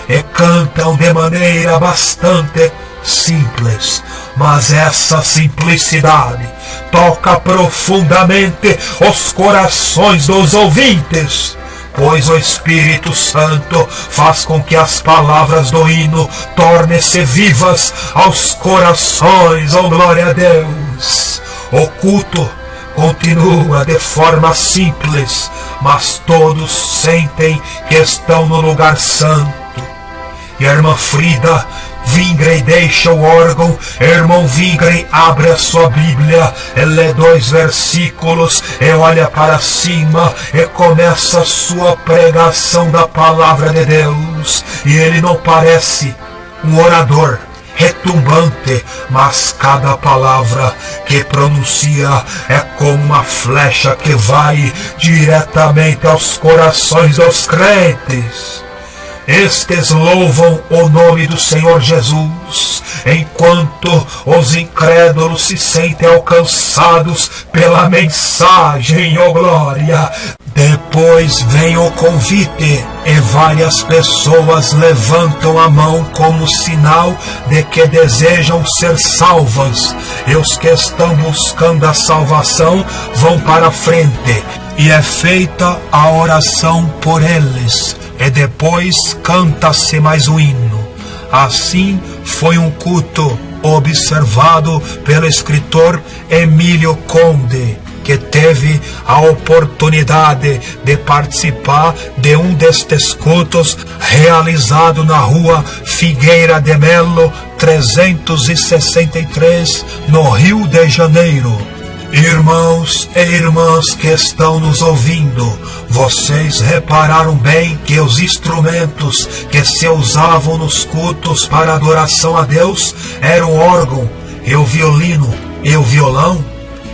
E cantam de maneira bastante simples, mas essa simplicidade toca profundamente os corações dos ouvintes, pois o Espírito Santo faz com que as palavras do hino tornem-se vivas aos corações. Oh, glória a Deus! O culto continua de forma simples, mas todos sentem que estão no lugar santo. E a irmã Frida Wingren deixa o órgão, irmão Wingren abre a sua Bíblia, lê 2 versículos, e olha para cima e começa a sua pregação da palavra de Deus. E ele não parece um orador retumbante, mas cada palavra que pronuncia é como uma flecha que vai diretamente aos corações dos crentes. Estes louvam o nome do Senhor Jesus, enquanto os incrédulos se sentem alcançados pela mensagem, oh glória. Depois vem o convite e várias pessoas levantam a mão como sinal de que desejam ser salvas. E os que estão buscando a salvação vão para a frente e é feita a oração por eles. E depois canta-se mais um hino. Assim foi um culto observado pelo escritor Emílio Conde, que teve a oportunidade de participar de um destes cultos realizado na rua Figueira de Melo 363, no Rio de Janeiro. Irmãos e irmãs que estão nos ouvindo, vocês repararam bem que os instrumentos que se usavam nos cultos para adoração a Deus eram o órgão, e o violino, e o violão,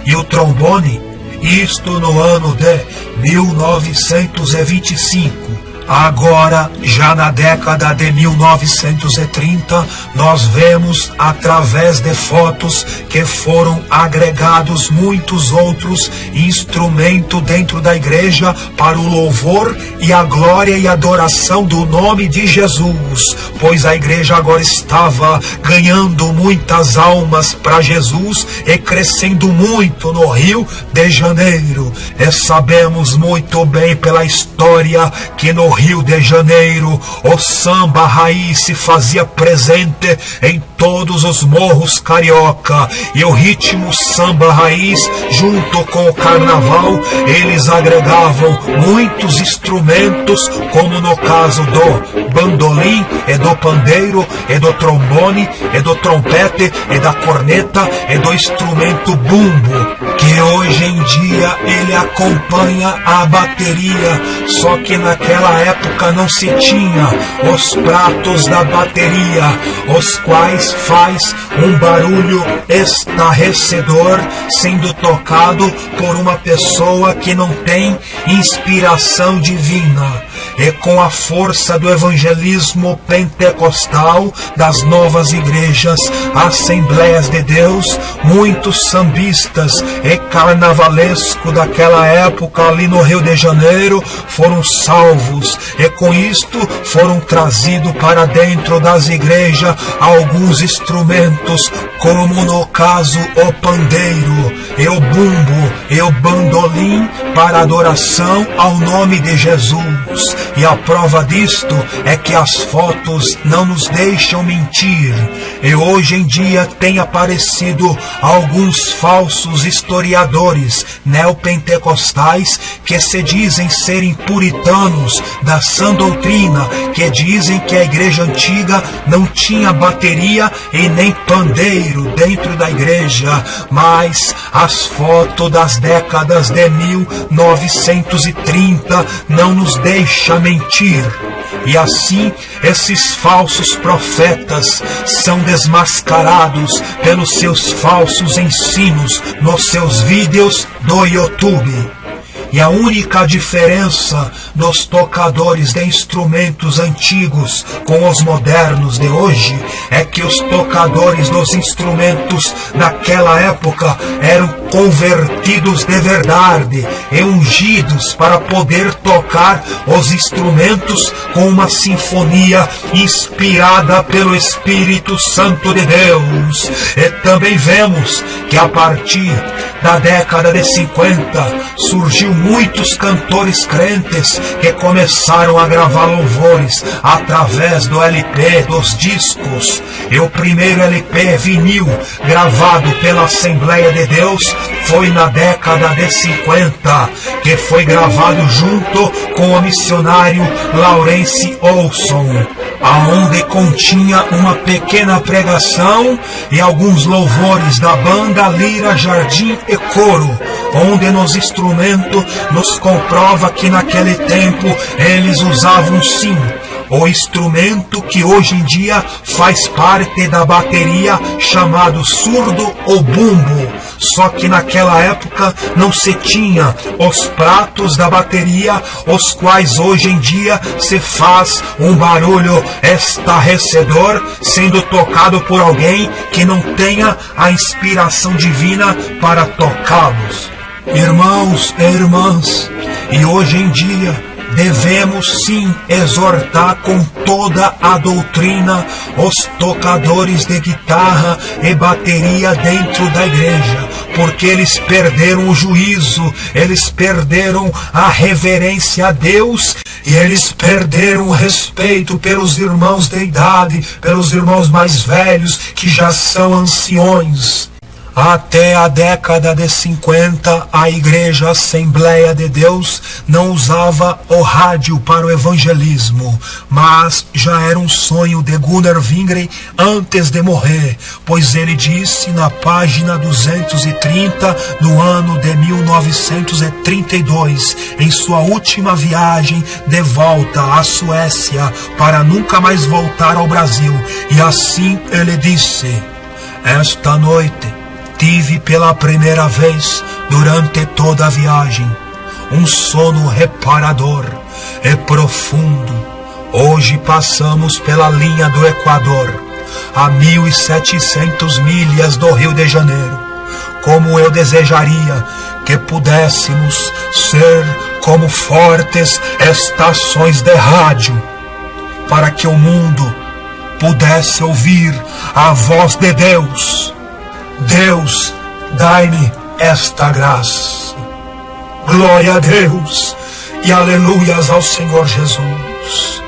e o trombone? Isto no ano de 1925. Agora, já na década de 1930, nós vemos através de fotos que foram agregados muitos outros instrumentos dentro da igreja para o louvor e a glória e adoração do nome de Jesus, pois a igreja agora estava ganhando muitas almas para Jesus e crescendo muito no Rio de Janeiro. E sabemos muito bem pela história que no Rio de Janeiro o samba raiz se fazia presente em todos os morros carioca, e o ritmo samba raiz junto com o carnaval, eles agregavam muitos instrumentos, como no caso do bandolim e do pandeiro e do trombone e do trompete e da corneta e do instrumento bumbo, que hoje em dia ele acompanha a bateria, só que naquela época não se tinha os pratos da bateria, os quais faz um barulho estarrecedor sendo tocado por uma pessoa que não tem inspiração divina. E com a força do evangelismo pentecostal das novas igrejas, Assembleias de Deus, muitos sambistas e carnavalescos daquela época ali no Rio de Janeiro foram salvos, e com isto foram trazidos para dentro das igrejas alguns instrumentos, como no caso o pandeiro, e o bumbo, e o bandolim, para adoração ao nome de Jesus. Deus. E a prova disto é que as fotos não nos deixam mentir. E hoje em dia tem aparecido alguns falsos historiadores neopentecostais que se dizem serem puritanos da sã doutrina, que dizem que a igreja antiga não tinha bateria e nem pandeiro dentro da igreja, mas as fotos das décadas de 1930 não nos deixam mentir. E assim, esses falsos profetas são desmascarados pelos seus falsos ensinos nos seus vídeos do YouTube. E a única diferença dos tocadores de instrumentos antigos com os modernos de hoje é que os tocadores dos instrumentos daquela época eram convertidos de verdade e ungidos para poder tocar os instrumentos com uma sinfonia inspirada pelo Espírito Santo de Deus. E também vemos que a partir da década de 50 surgiu muitos cantores crentes que começaram a gravar louvores através do LP, dos discos. E o primeiro LP vinil gravado pela Assembleia de Deus foi na década de 50, que foi gravado junto com o missionário Lawrence Olson, aonde continha uma pequena pregação e alguns louvores da banda Lira, Jardim e Coro, onde nos instrumentos nos comprova que naquele tempo eles usavam sim o instrumento que hoje em dia faz parte da bateria, chamado surdo ou bumbo. Só que naquela época não se tinha os pratos da bateria, os quais hoje em dia se faz um barulho estarrecedor, sendo tocado por alguém que não tenha a inspiração divina para tocá-los. Irmãos e irmãs, e hoje em dia devemos sim exortar com toda a doutrina os tocadores de guitarra e bateria dentro da igreja, porque eles perderam o juízo, eles perderam a reverência a Deus e eles perderam o respeito pelos irmãos de idade, pelos irmãos mais velhos que já são anciões. Até a década de 50, a Igreja Assembleia de Deus não usava o rádio para o evangelismo, mas já era um sonho de Gunnar Wingren antes de morrer, pois ele disse na página 230, no ano de 1932, em sua última viagem de volta à Suécia, para nunca mais voltar ao Brasil, e assim ele disse: "Esta noite tive pela primeira vez durante toda a viagem um sono reparador e profundo. Hoje passamos pela linha do Equador, a 1.700 milhas do Rio de Janeiro. Como eu desejaria que pudéssemos ser como fortes estações de rádio, para que o mundo pudesse ouvir a voz de Deus. Deus, dai-me esta graça." Glória a Deus e aleluias ao Senhor Jesus.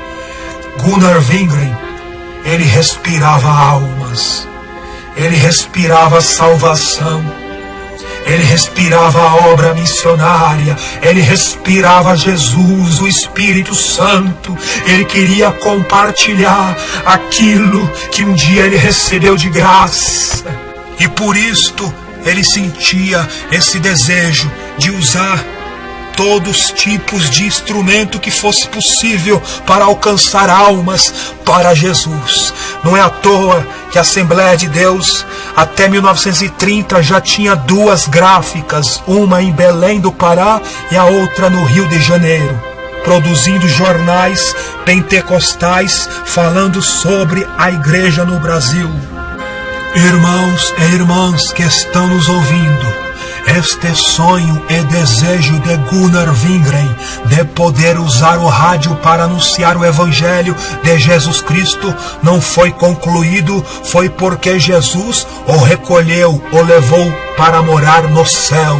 Gunnar Wingren, ele respirava almas, ele respirava salvação, ele respirava a obra missionária, ele respirava Jesus, o Espírito Santo. Ele queria compartilhar aquilo que um dia ele recebeu de graça. E por isto ele sentia esse desejo de usar todos os tipos de instrumento que fosse possível para alcançar almas para Jesus. Não é à toa que a Assembleia de Deus, até 1930, já tinha duas gráficas, uma em Belém do Pará e a outra no Rio de Janeiro, produzindo jornais pentecostais falando sobre a igreja no Brasil. Irmãos e irmãs que estão nos ouvindo, Este sonho e desejo de Gunnar Wingren de poder usar o rádio para anunciar o Evangelho de Jesus Cristo não foi concluído, foi porque Jesus o recolheu, o levou para morar no céu.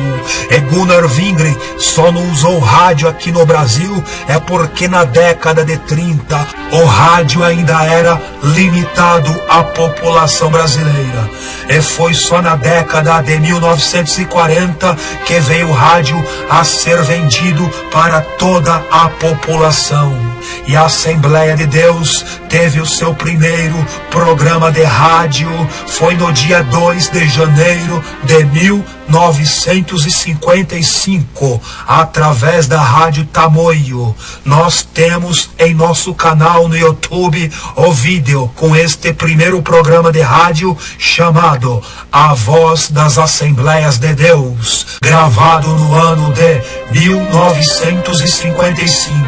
E Gunnar Wingren só não usou rádio aqui no Brasil é porque na década de 30 o rádio ainda era limitado à população brasileira. E foi só na década de 1940 que veio o rádio a ser vendido para toda a população. E a Assembleia de Deus teve o seu primeiro programa de rádio, foi no dia 2 de janeiro de 1955, através da Rádio Tamoio. Nós temos em nosso canal no YouTube o vídeo com este primeiro programa de rádio chamado A Voz das Assembleias de Deus, gravado no ano de 1955.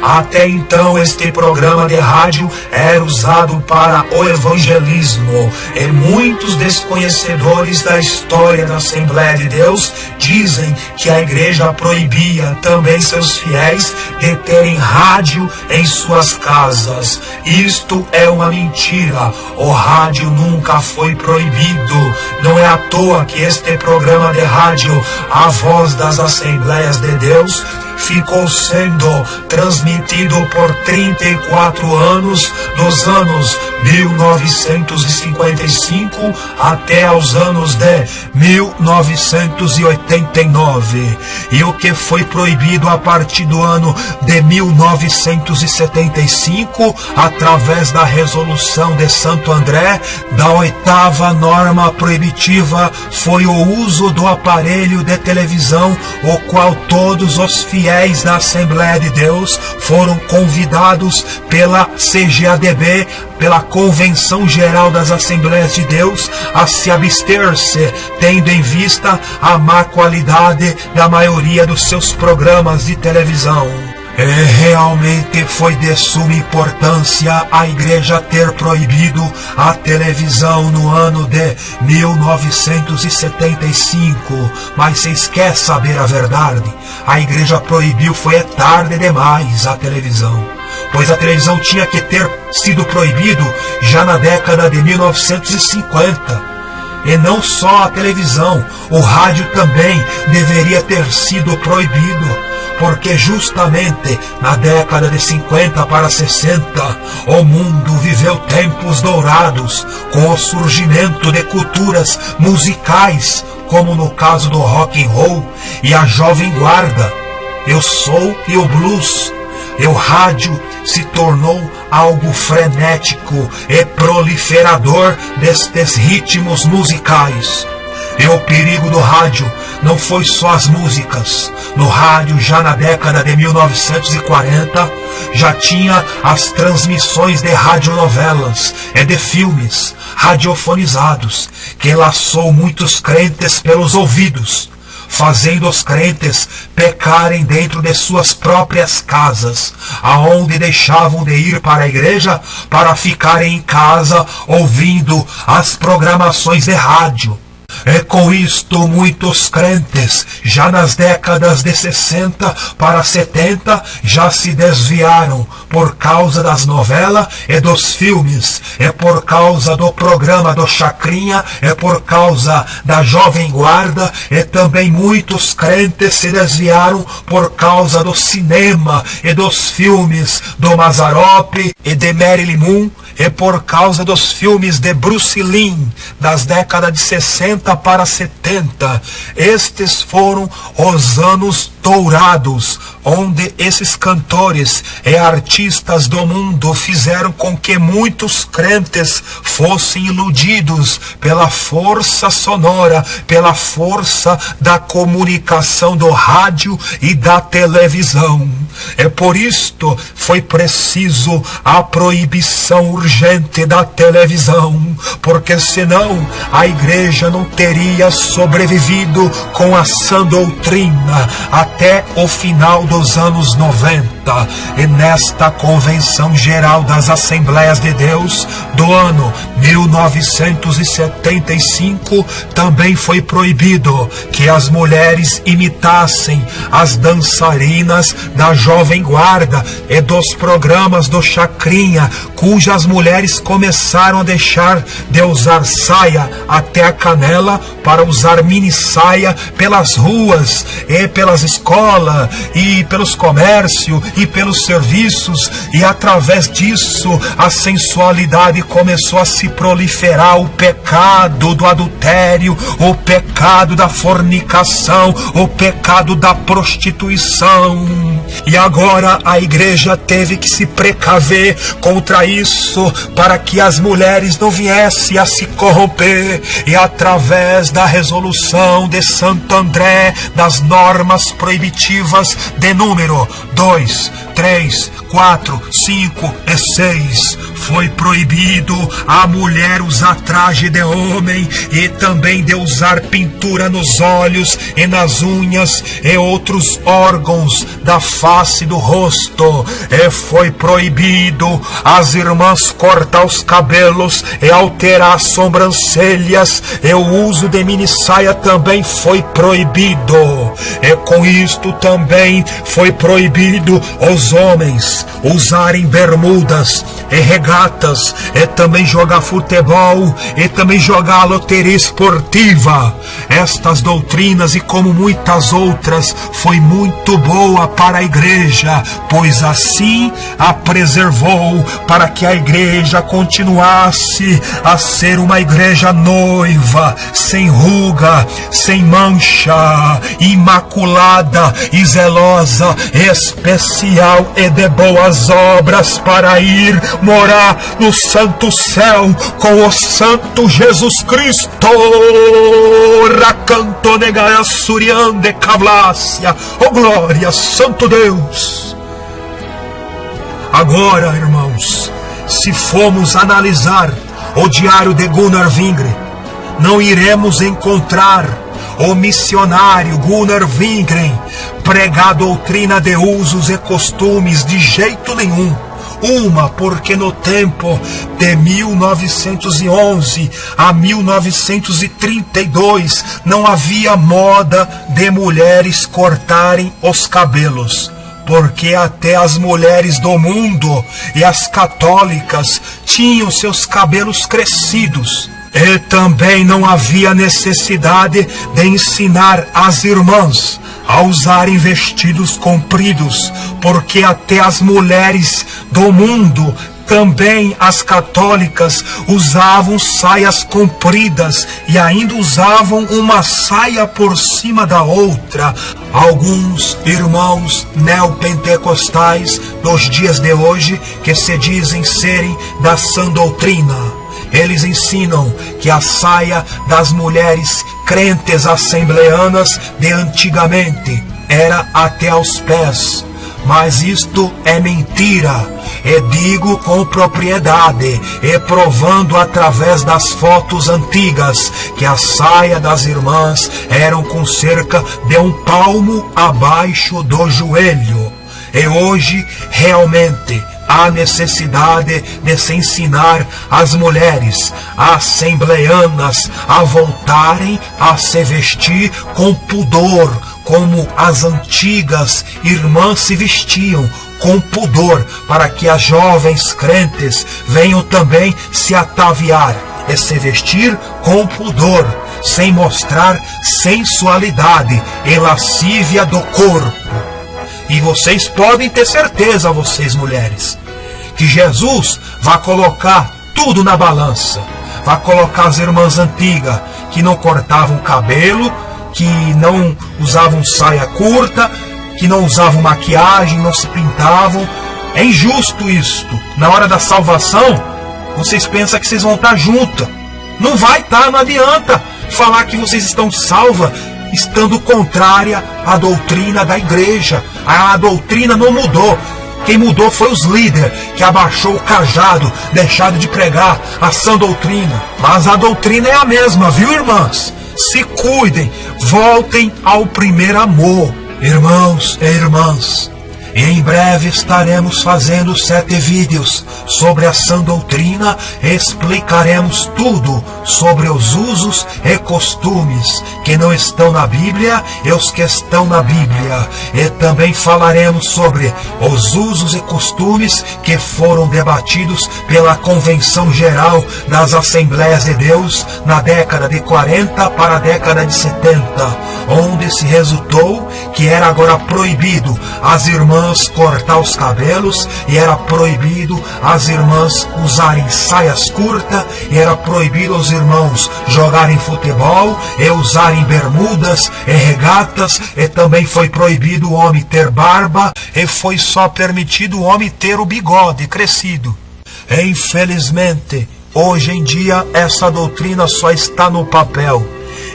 Até então este programa de rádio era usado para o evangelismo, e muitos desconhecedores da história da Assembleia de Deus dizem que a igreja proibia também seus fiéis de terem rádio em suas casas. Isto é uma mentira. O rádio nunca foi proibido. Não é à toa que este programa de rádio, A Voz das Assembleias de Deus, ficou sendo transmitido por 34 anos, dos anos 1955 até aos anos de 1989. E o que foi proibido a partir do ano de 1975, através da resolução de Santo André, da 8ª norma proibitiva, foi o uso do aparelho de televisão, o qual todos os fiéis da Assembleia de Deus foram convidados pela CGADB, pela Convenção Geral das Assembleias de Deus, a se abster-se, tendo em vista a má qualidade da maioria dos seus programas de televisão. E realmente foi de suma importância a igreja ter proibido a televisão no ano de 1975. Mas vocês querem saber a verdade? A igreja proibiu foi tarde demais a televisão, pois a televisão tinha que ter sido proibido já na década de 1950. E não só a televisão, o rádio também deveria ter sido proibido, porque justamente na década de 50 para 60, o mundo viveu tempos dourados, com o surgimento de culturas musicais, como no caso do rock and roll e a jovem guarda, o soul e o blues. E o rádio se tornou algo frenético e proliferador destes ritmos musicais. E o perigo do rádio não foi só as músicas. No rádio, já na década de 1940, já tinha as transmissões de radionovelas e de filmes radiofonizados, que laçou muitos crentes pelos ouvidos, fazendo os crentes pecarem dentro de suas próprias casas, aonde deixavam de ir para a igreja para ficarem em casa ouvindo as programações de rádio. E com isto muitos crentes, já nas décadas de 60 para 70, já se desviaram por causa das novelas e dos filmes, e por causa do programa do Chacrinha, e por causa da Jovem Guarda, e também muitos crentes se desviaram por causa do cinema e dos filmes do Mazzaropi e de Marilyn Monroe, e por causa dos filmes de Bruce Lee, das décadas de 60 para 70. Estes foram os anos dourados, onde esses cantores e artistas do mundo fizeram com que muitos crentes fossem iludidos pela força sonora, pela força da comunicação do rádio e da televisão. É por isto foi preciso a proibição urgente da televisão, porque senão a igreja não teria sobrevivido com a sã doutrina até o final dos anos 90, e nesta Convenção Geral das Assembleias de Deus do ano 1975, também foi proibido que as mulheres imitassem as dançarinas da Jovem Guarda e dos programas do Chacrinha, cujas mulheres começaram a deixar de usar saia até a canela para usar mini saia pelas ruas e pelas escolas e pelos comércios e pelos serviços, e através disso a sensualidade começou a se proliferar, o pecado do adultério, o pecado da fornicação, o pecado da prostituição. E agora a igreja teve que se precaver contra isso, para que as mulheres não viessem a se corromper, e através da resolução de Santo André, das normas proibitivas de número 2, 3, 4, 5 e 6, foi proibido a mulher usar traje de homem, e também de usar pintura nos olhos e nas unhas e outros órgãos da face do rosto. E foi proibido as irmãs cortar os cabelos e alterar as sobrancelhas, e o uso de mini saia também foi proibido. E com isto também foi proibido os homens usarem bermudas e regatas, e também jogar futebol, e também jogar loteria esportiva. Estas doutrinas, e como muitas outras, foi muito boa para a igreja, pois assim a preservou, para que a igreja continuasse a ser uma igreja noiva, sem ruga, sem mancha, imaculada e zelosa, especial e de boas obras, para ir morar no santo céu com o santo Jesus Cristo. Racanto negaya suriande cavlácia. Oh glória, santo Deus! Agora, irmãos, se formos analisar o diário de Gunnar Wingren, não iremos encontrar o missionário Gunnar Wingren pregar a doutrina de usos e costumes de jeito nenhum. Porque no tempo de 1911 a 1932 não havia moda de mulheres cortarem os cabelos, porque até as mulheres do mundo e as católicas tinham seus cabelos crescidos. E também não havia necessidade de ensinar as irmãs a usarem vestidos compridos, porque até as mulheres do mundo, também as católicas, usavam saias compridas e ainda usavam uma saia por cima da outra. Alguns irmãos neopentecostais dos dias de hoje, que se dizem serem da sã doutrina, eles ensinam que a saia das mulheres crentes assembleanas de antigamente era até aos pés. Mas isto é mentira, e digo com propriedade, e provando através das fotos antigas, que a saia das irmãs eram com cerca de 1 palmo abaixo do joelho. E hoje, realmente, há necessidade de se ensinar as mulheres assembleanas a voltarem a se vestir com pudor, como as antigas irmãs se vestiam, com pudor, para que as jovens crentes venham também se ataviar e se vestir com pudor, sem mostrar sensualidade e lascívia do corpo. E vocês podem ter certeza, vocês mulheres, que Jesus vai colocar tudo na balança. Vai colocar as irmãs antigas que não cortavam o cabelo, que não usavam saia curta, que não usavam maquiagem, não se pintavam. É injusto isto. Na hora da salvação, vocês pensam que vocês vão estar juntas. Não vai estar, não adianta falar que vocês estão salvas estando contrária à doutrina da igreja. A doutrina não mudou. Quem mudou foi os líderes, que abaixou o cajado, deixado de pregar a sã doutrina. Mas a doutrina é a mesma, viu, irmãs? Se cuidem, voltem ao primeiro amor. Irmãos e irmãs, em breve estaremos fazendo 7 vídeos sobre a sã doutrina e explicaremos tudo sobre os usos e costumes que não estão na Bíblia e os que estão na Bíblia. E também falaremos sobre os usos e costumes que foram debatidos pela Convenção Geral das Assembleias de Deus na década de 40 para a década de 70, onde se resultou que era agora proibido as irmãs cortar os cabelos, e era proibido as irmãs usarem saias curtas, e era proibido os irmãos jogarem futebol e usarem bermudas e regatas, e também foi proibido o homem ter barba, e foi só permitido o homem ter o bigode crescido. E, infelizmente, hoje em dia essa doutrina só está no papel.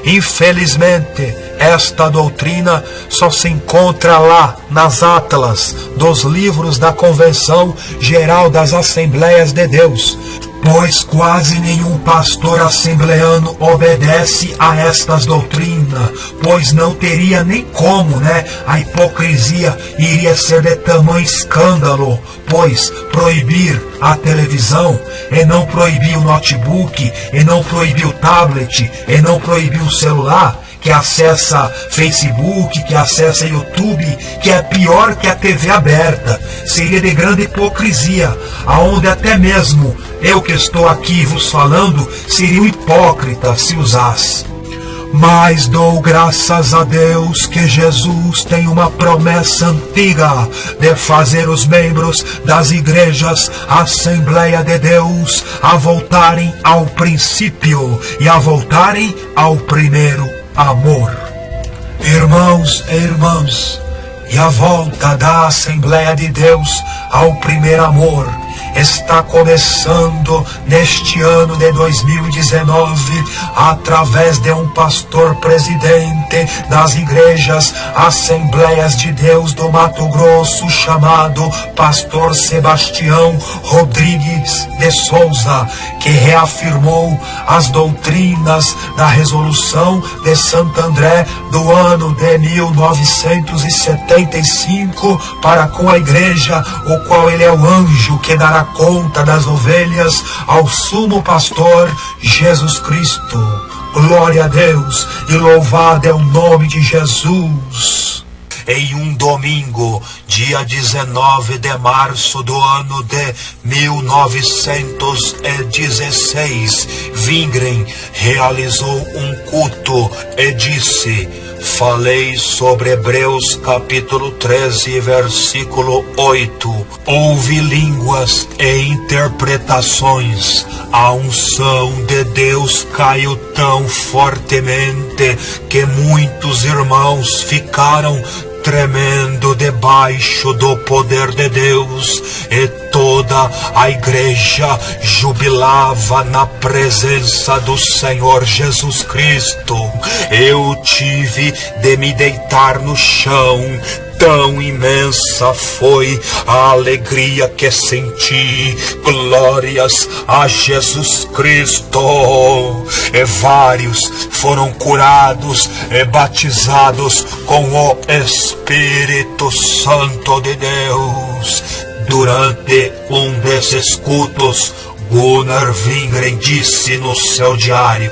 Infelizmente, esta doutrina só se encontra lá nas atlas dos livros da Convenção Geral das Assembleias de Deus, pois quase nenhum pastor assembleano obedece a estas doutrinas, pois não teria nem como, A hipocrisia iria ser de tamanho escândalo, pois proibir a televisão, e não proibir o notebook, e não proibir o tablet, e não proibir o celular, que acessa Facebook, que acessa YouTube, que é pior que a TV aberta. Seria de grande hipocrisia, aonde até mesmo eu que estou aqui vos falando, seria um hipócrita se usasse. Mas dou graças a Deus que Jesus tem uma promessa antiga de fazer os membros das igrejas Assembleia de Deus a voltarem ao princípio e a voltarem ao primeiro amor. Irmãos e irmãs, e a volta da Assembleia de Deus ao primeiro amor está começando neste ano de 2019 através de um pastor presidente das igrejas Assembleias de Deus do Mato Grosso, chamado pastor Sebastião Rodrigues de Souza, que reafirmou as doutrinas da Resolução de Santo André do ano de 1975 para com a igreja, o qual ele é o anjo que dará conta das ovelhas ao sumo pastor Jesus Cristo. Glória a Deus e louvado é o nome de Jesus. Em um domingo, dia 19 de março do ano de 1916, Wingren realizou um culto e disse: falei sobre Hebreus capítulo 13, versículo 8. Houve línguas e interpretações. A unção de Deus caiu tão fortemente que muitos irmãos ficaram tremendo debaixo do poder de Deus, e toda a igreja jubilava na presença do Senhor Jesus Cristo. Eu tive de me deitar no chão, tão imensa foi a alegria que senti. Glórias a Jesus Cristo. E vários foram curados e batizados com o Espírito Santo de Deus. Durante um desses cultos, Gunnar Wingren disse no seu diário: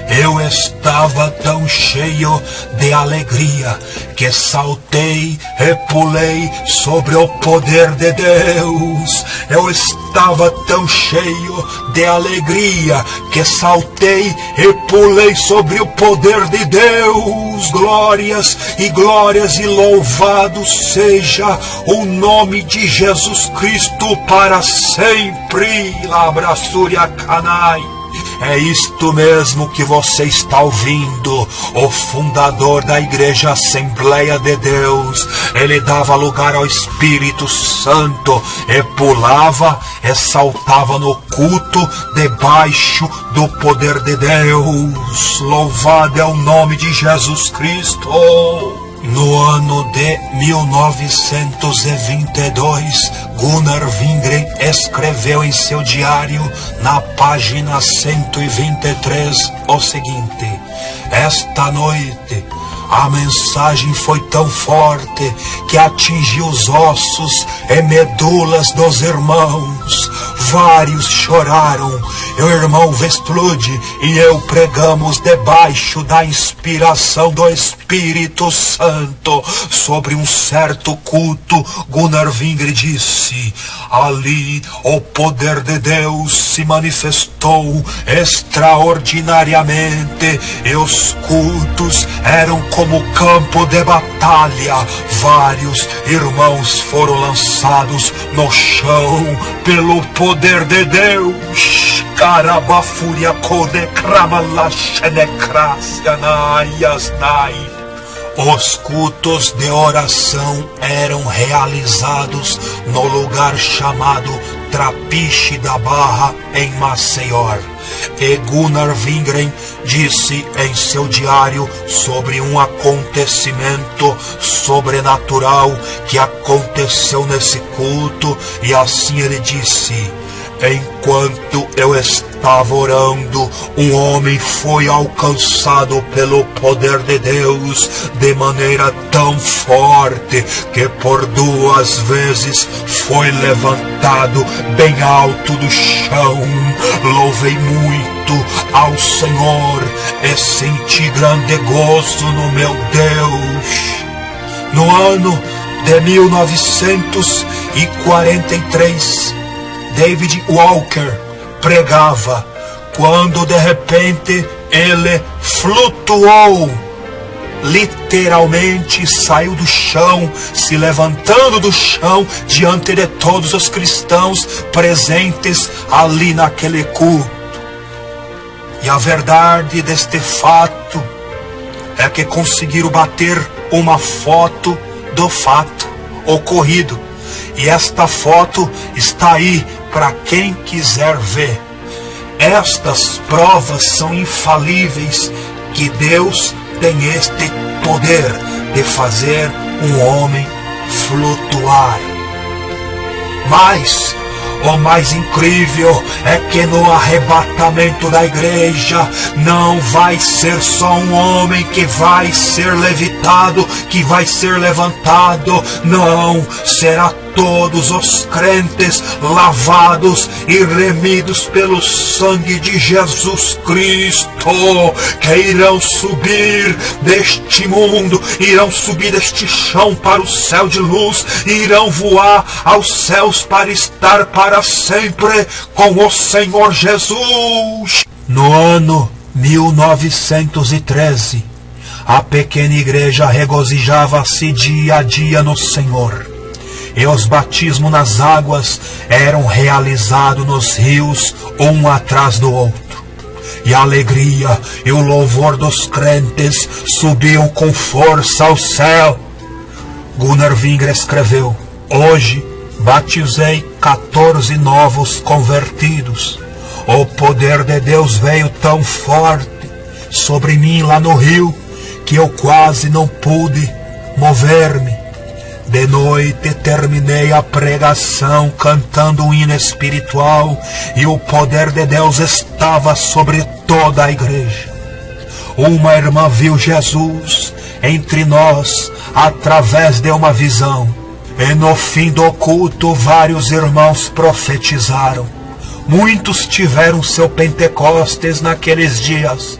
eu estava tão cheio de alegria que saltei e pulei sobre o poder de Deus. Eu estava tão cheio de alegria que saltei e pulei sobre o poder de Deus. Glórias e glórias e louvado seja o nome de Jesus Cristo para sempre. Labrasúria Canai. É isto mesmo que você está ouvindo. O fundador da igreja Assembleia de Deus, ele dava lugar ao Espírito Santo e pulava e saltava no culto debaixo do poder de Deus. Louvado é o nome de Jesus Cristo. No ano de 1922, Gunnar Wingren escreveu em seu diário, na página 123, o seguinte: esta noite A mensagem foi tão forte que atingiu os ossos e medulas dos irmãos. Vários choraram. O irmão Vestlude e eu pregamos debaixo da inspiração do Espírito Santo. Sobre um certo culto, Gunnar Wingre disse: ali o poder de Deus se manifestou extraordinariamente e os cultos eram como campo de batalha. Vários irmãos foram lançados no chão pelo poder de Deus. Carabafuria kode kramalachenecracianaiasnai. Os cultos de oração eram realizados no lugar chamado Trapiche da Barra, em Maceió. E Gunnar Wingren disse em seu diário sobre um acontecimento sobrenatural que aconteceu nesse culto, e assim ele disse: enquanto eu estava orando, um homem foi alcançado pelo poder de Deus de maneira tão forte que por 2 vezes foi levantado bem alto do chão. Louvei muito ao Senhor e senti grande gozo no meu Deus. No ano de 1943, David Walker pregava quando de repente ele flutuou, literalmente saiu do chão, se levantando do chão diante de todos os cristãos presentes ali naquele culto. E a verdade deste fato é que conseguiram bater uma foto do fato ocorrido. E esta foto está aí para quem quiser ver. Estas provas são infalíveis que Deus tem este poder de fazer um homem flutuar. Mas o mais incrível é que no arrebatamento da igreja não vai ser só um homem que vai ser levitado, que vai ser levantado. Não, será todos os crentes lavados e remidos pelo sangue de Jesus Cristo, que irão subir deste mundo, irão subir deste chão para o céu de luz, irão voar aos céus para estar para sempre com o Senhor Jesus. No ano 1913, a pequena igreja regozijava-se dia a dia no Senhor. E os batismos nas águas eram realizados nos rios, um atrás do outro. E a alegria e o louvor dos crentes subiam com força ao céu. Gunnar Wingre escreveu: hoje batizei 14 novos convertidos. O poder de Deus veio tão forte sobre mim lá no rio que eu quase não pude mover-me. De noite terminei a pregação cantando um hino espiritual e o poder de Deus estava sobre toda a igreja. Uma irmã viu Jesus entre nós através de uma visão. E no fim do culto vários irmãos profetizaram. Muitos tiveram seu Pentecostes naqueles dias.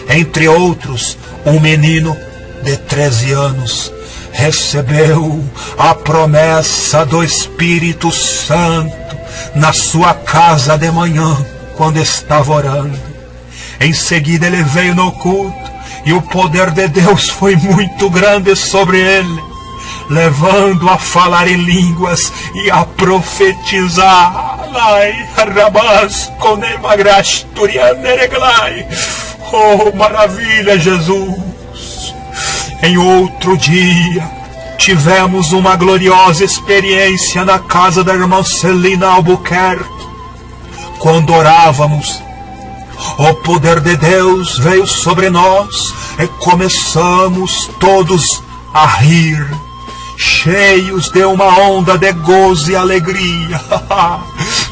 Entre outros, um menino de 13 anos recebeu a promessa do Espírito Santo na sua casa de manhã, quando estava orando. Em seguida ele veio no culto e o poder de Deus foi muito grande sobre ele, levando a falar em línguas e a profetizar. Oh, maravilha, Jesus! Em outro dia, tivemos uma gloriosa experiência na casa da irmã Celina Albuquerque. Quando orávamos, o poder de Deus veio sobre nós e começamos todos a rir, cheios de uma onda de gozo e alegria.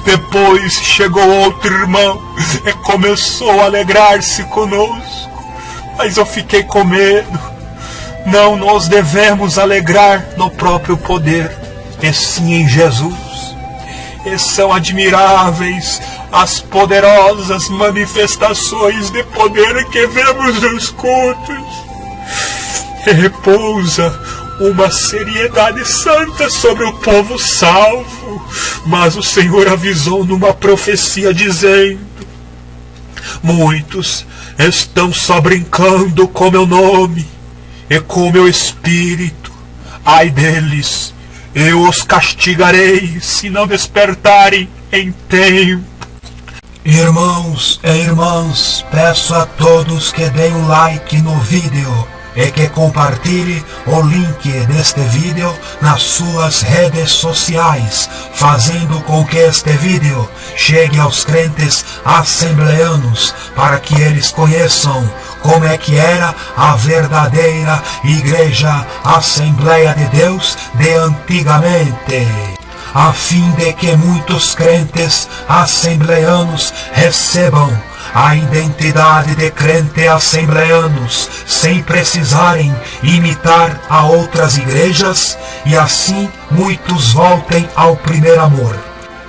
Depois chegou outro irmão e começou a alegrar-se conosco, mas eu fiquei com medo, não nos devemos alegrar no próprio poder, e sim em Jesus. E são admiráveis as poderosas manifestações de poder que vemos nos cultos. E repousa uma seriedade santa sobre o povo salvo. Mas o Senhor avisou numa profecia dizendo: muitos estão só brincando com meu nome e com meu espírito. Ai deles, eu os castigarei se não despertarem em tempo. Irmãos e irmãs, peço a todos que deem um like no vídeo e que compartilhe o link deste vídeo nas suas redes sociais, fazendo com que este vídeo chegue aos crentes assembleanos, para que eles conheçam como é que era a verdadeira Igreja Assembleia de Deus de antigamente, a fim de que muitos crentes assembleanos recebam a identidade de crente assembleanos, sem precisarem imitar a outras igrejas, e assim muitos voltem ao primeiro amor.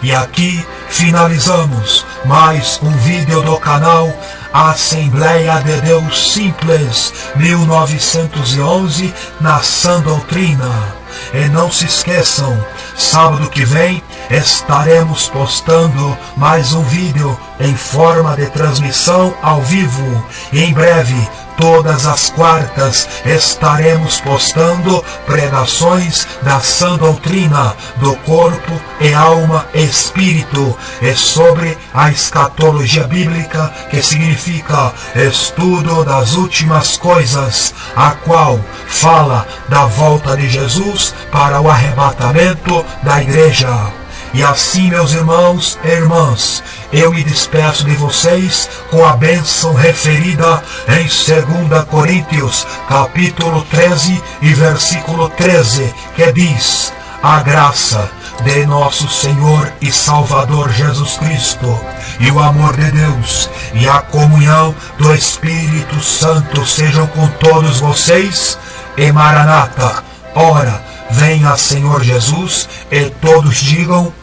E aqui finalizamos mais um vídeo do canal Assembleia de Deus Simples 1911 na Sã Doutrina. E não se esqueçam, sábado que vem estaremos postando mais um vídeo em forma de transmissão ao vivo. E em breve, todas as quartas, estaremos postando pregações da sã doutrina do corpo e alma e espírito, e sobre a escatologia bíblica, que significa estudo das últimas coisas, a qual fala da volta de Jesus para o arrebatamento da igreja. E assim, meus irmãos e irmãs, eu me despeço de vocês com a bênção referida em 2 Coríntios, capítulo 13 e versículo 13, que diz: a graça de nosso Senhor e Salvador Jesus Cristo, e o amor de Deus, e a comunhão do Espírito Santo sejam com todos vocês. E Maranata, ora, venha Senhor Jesus, e todos digam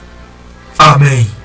amém.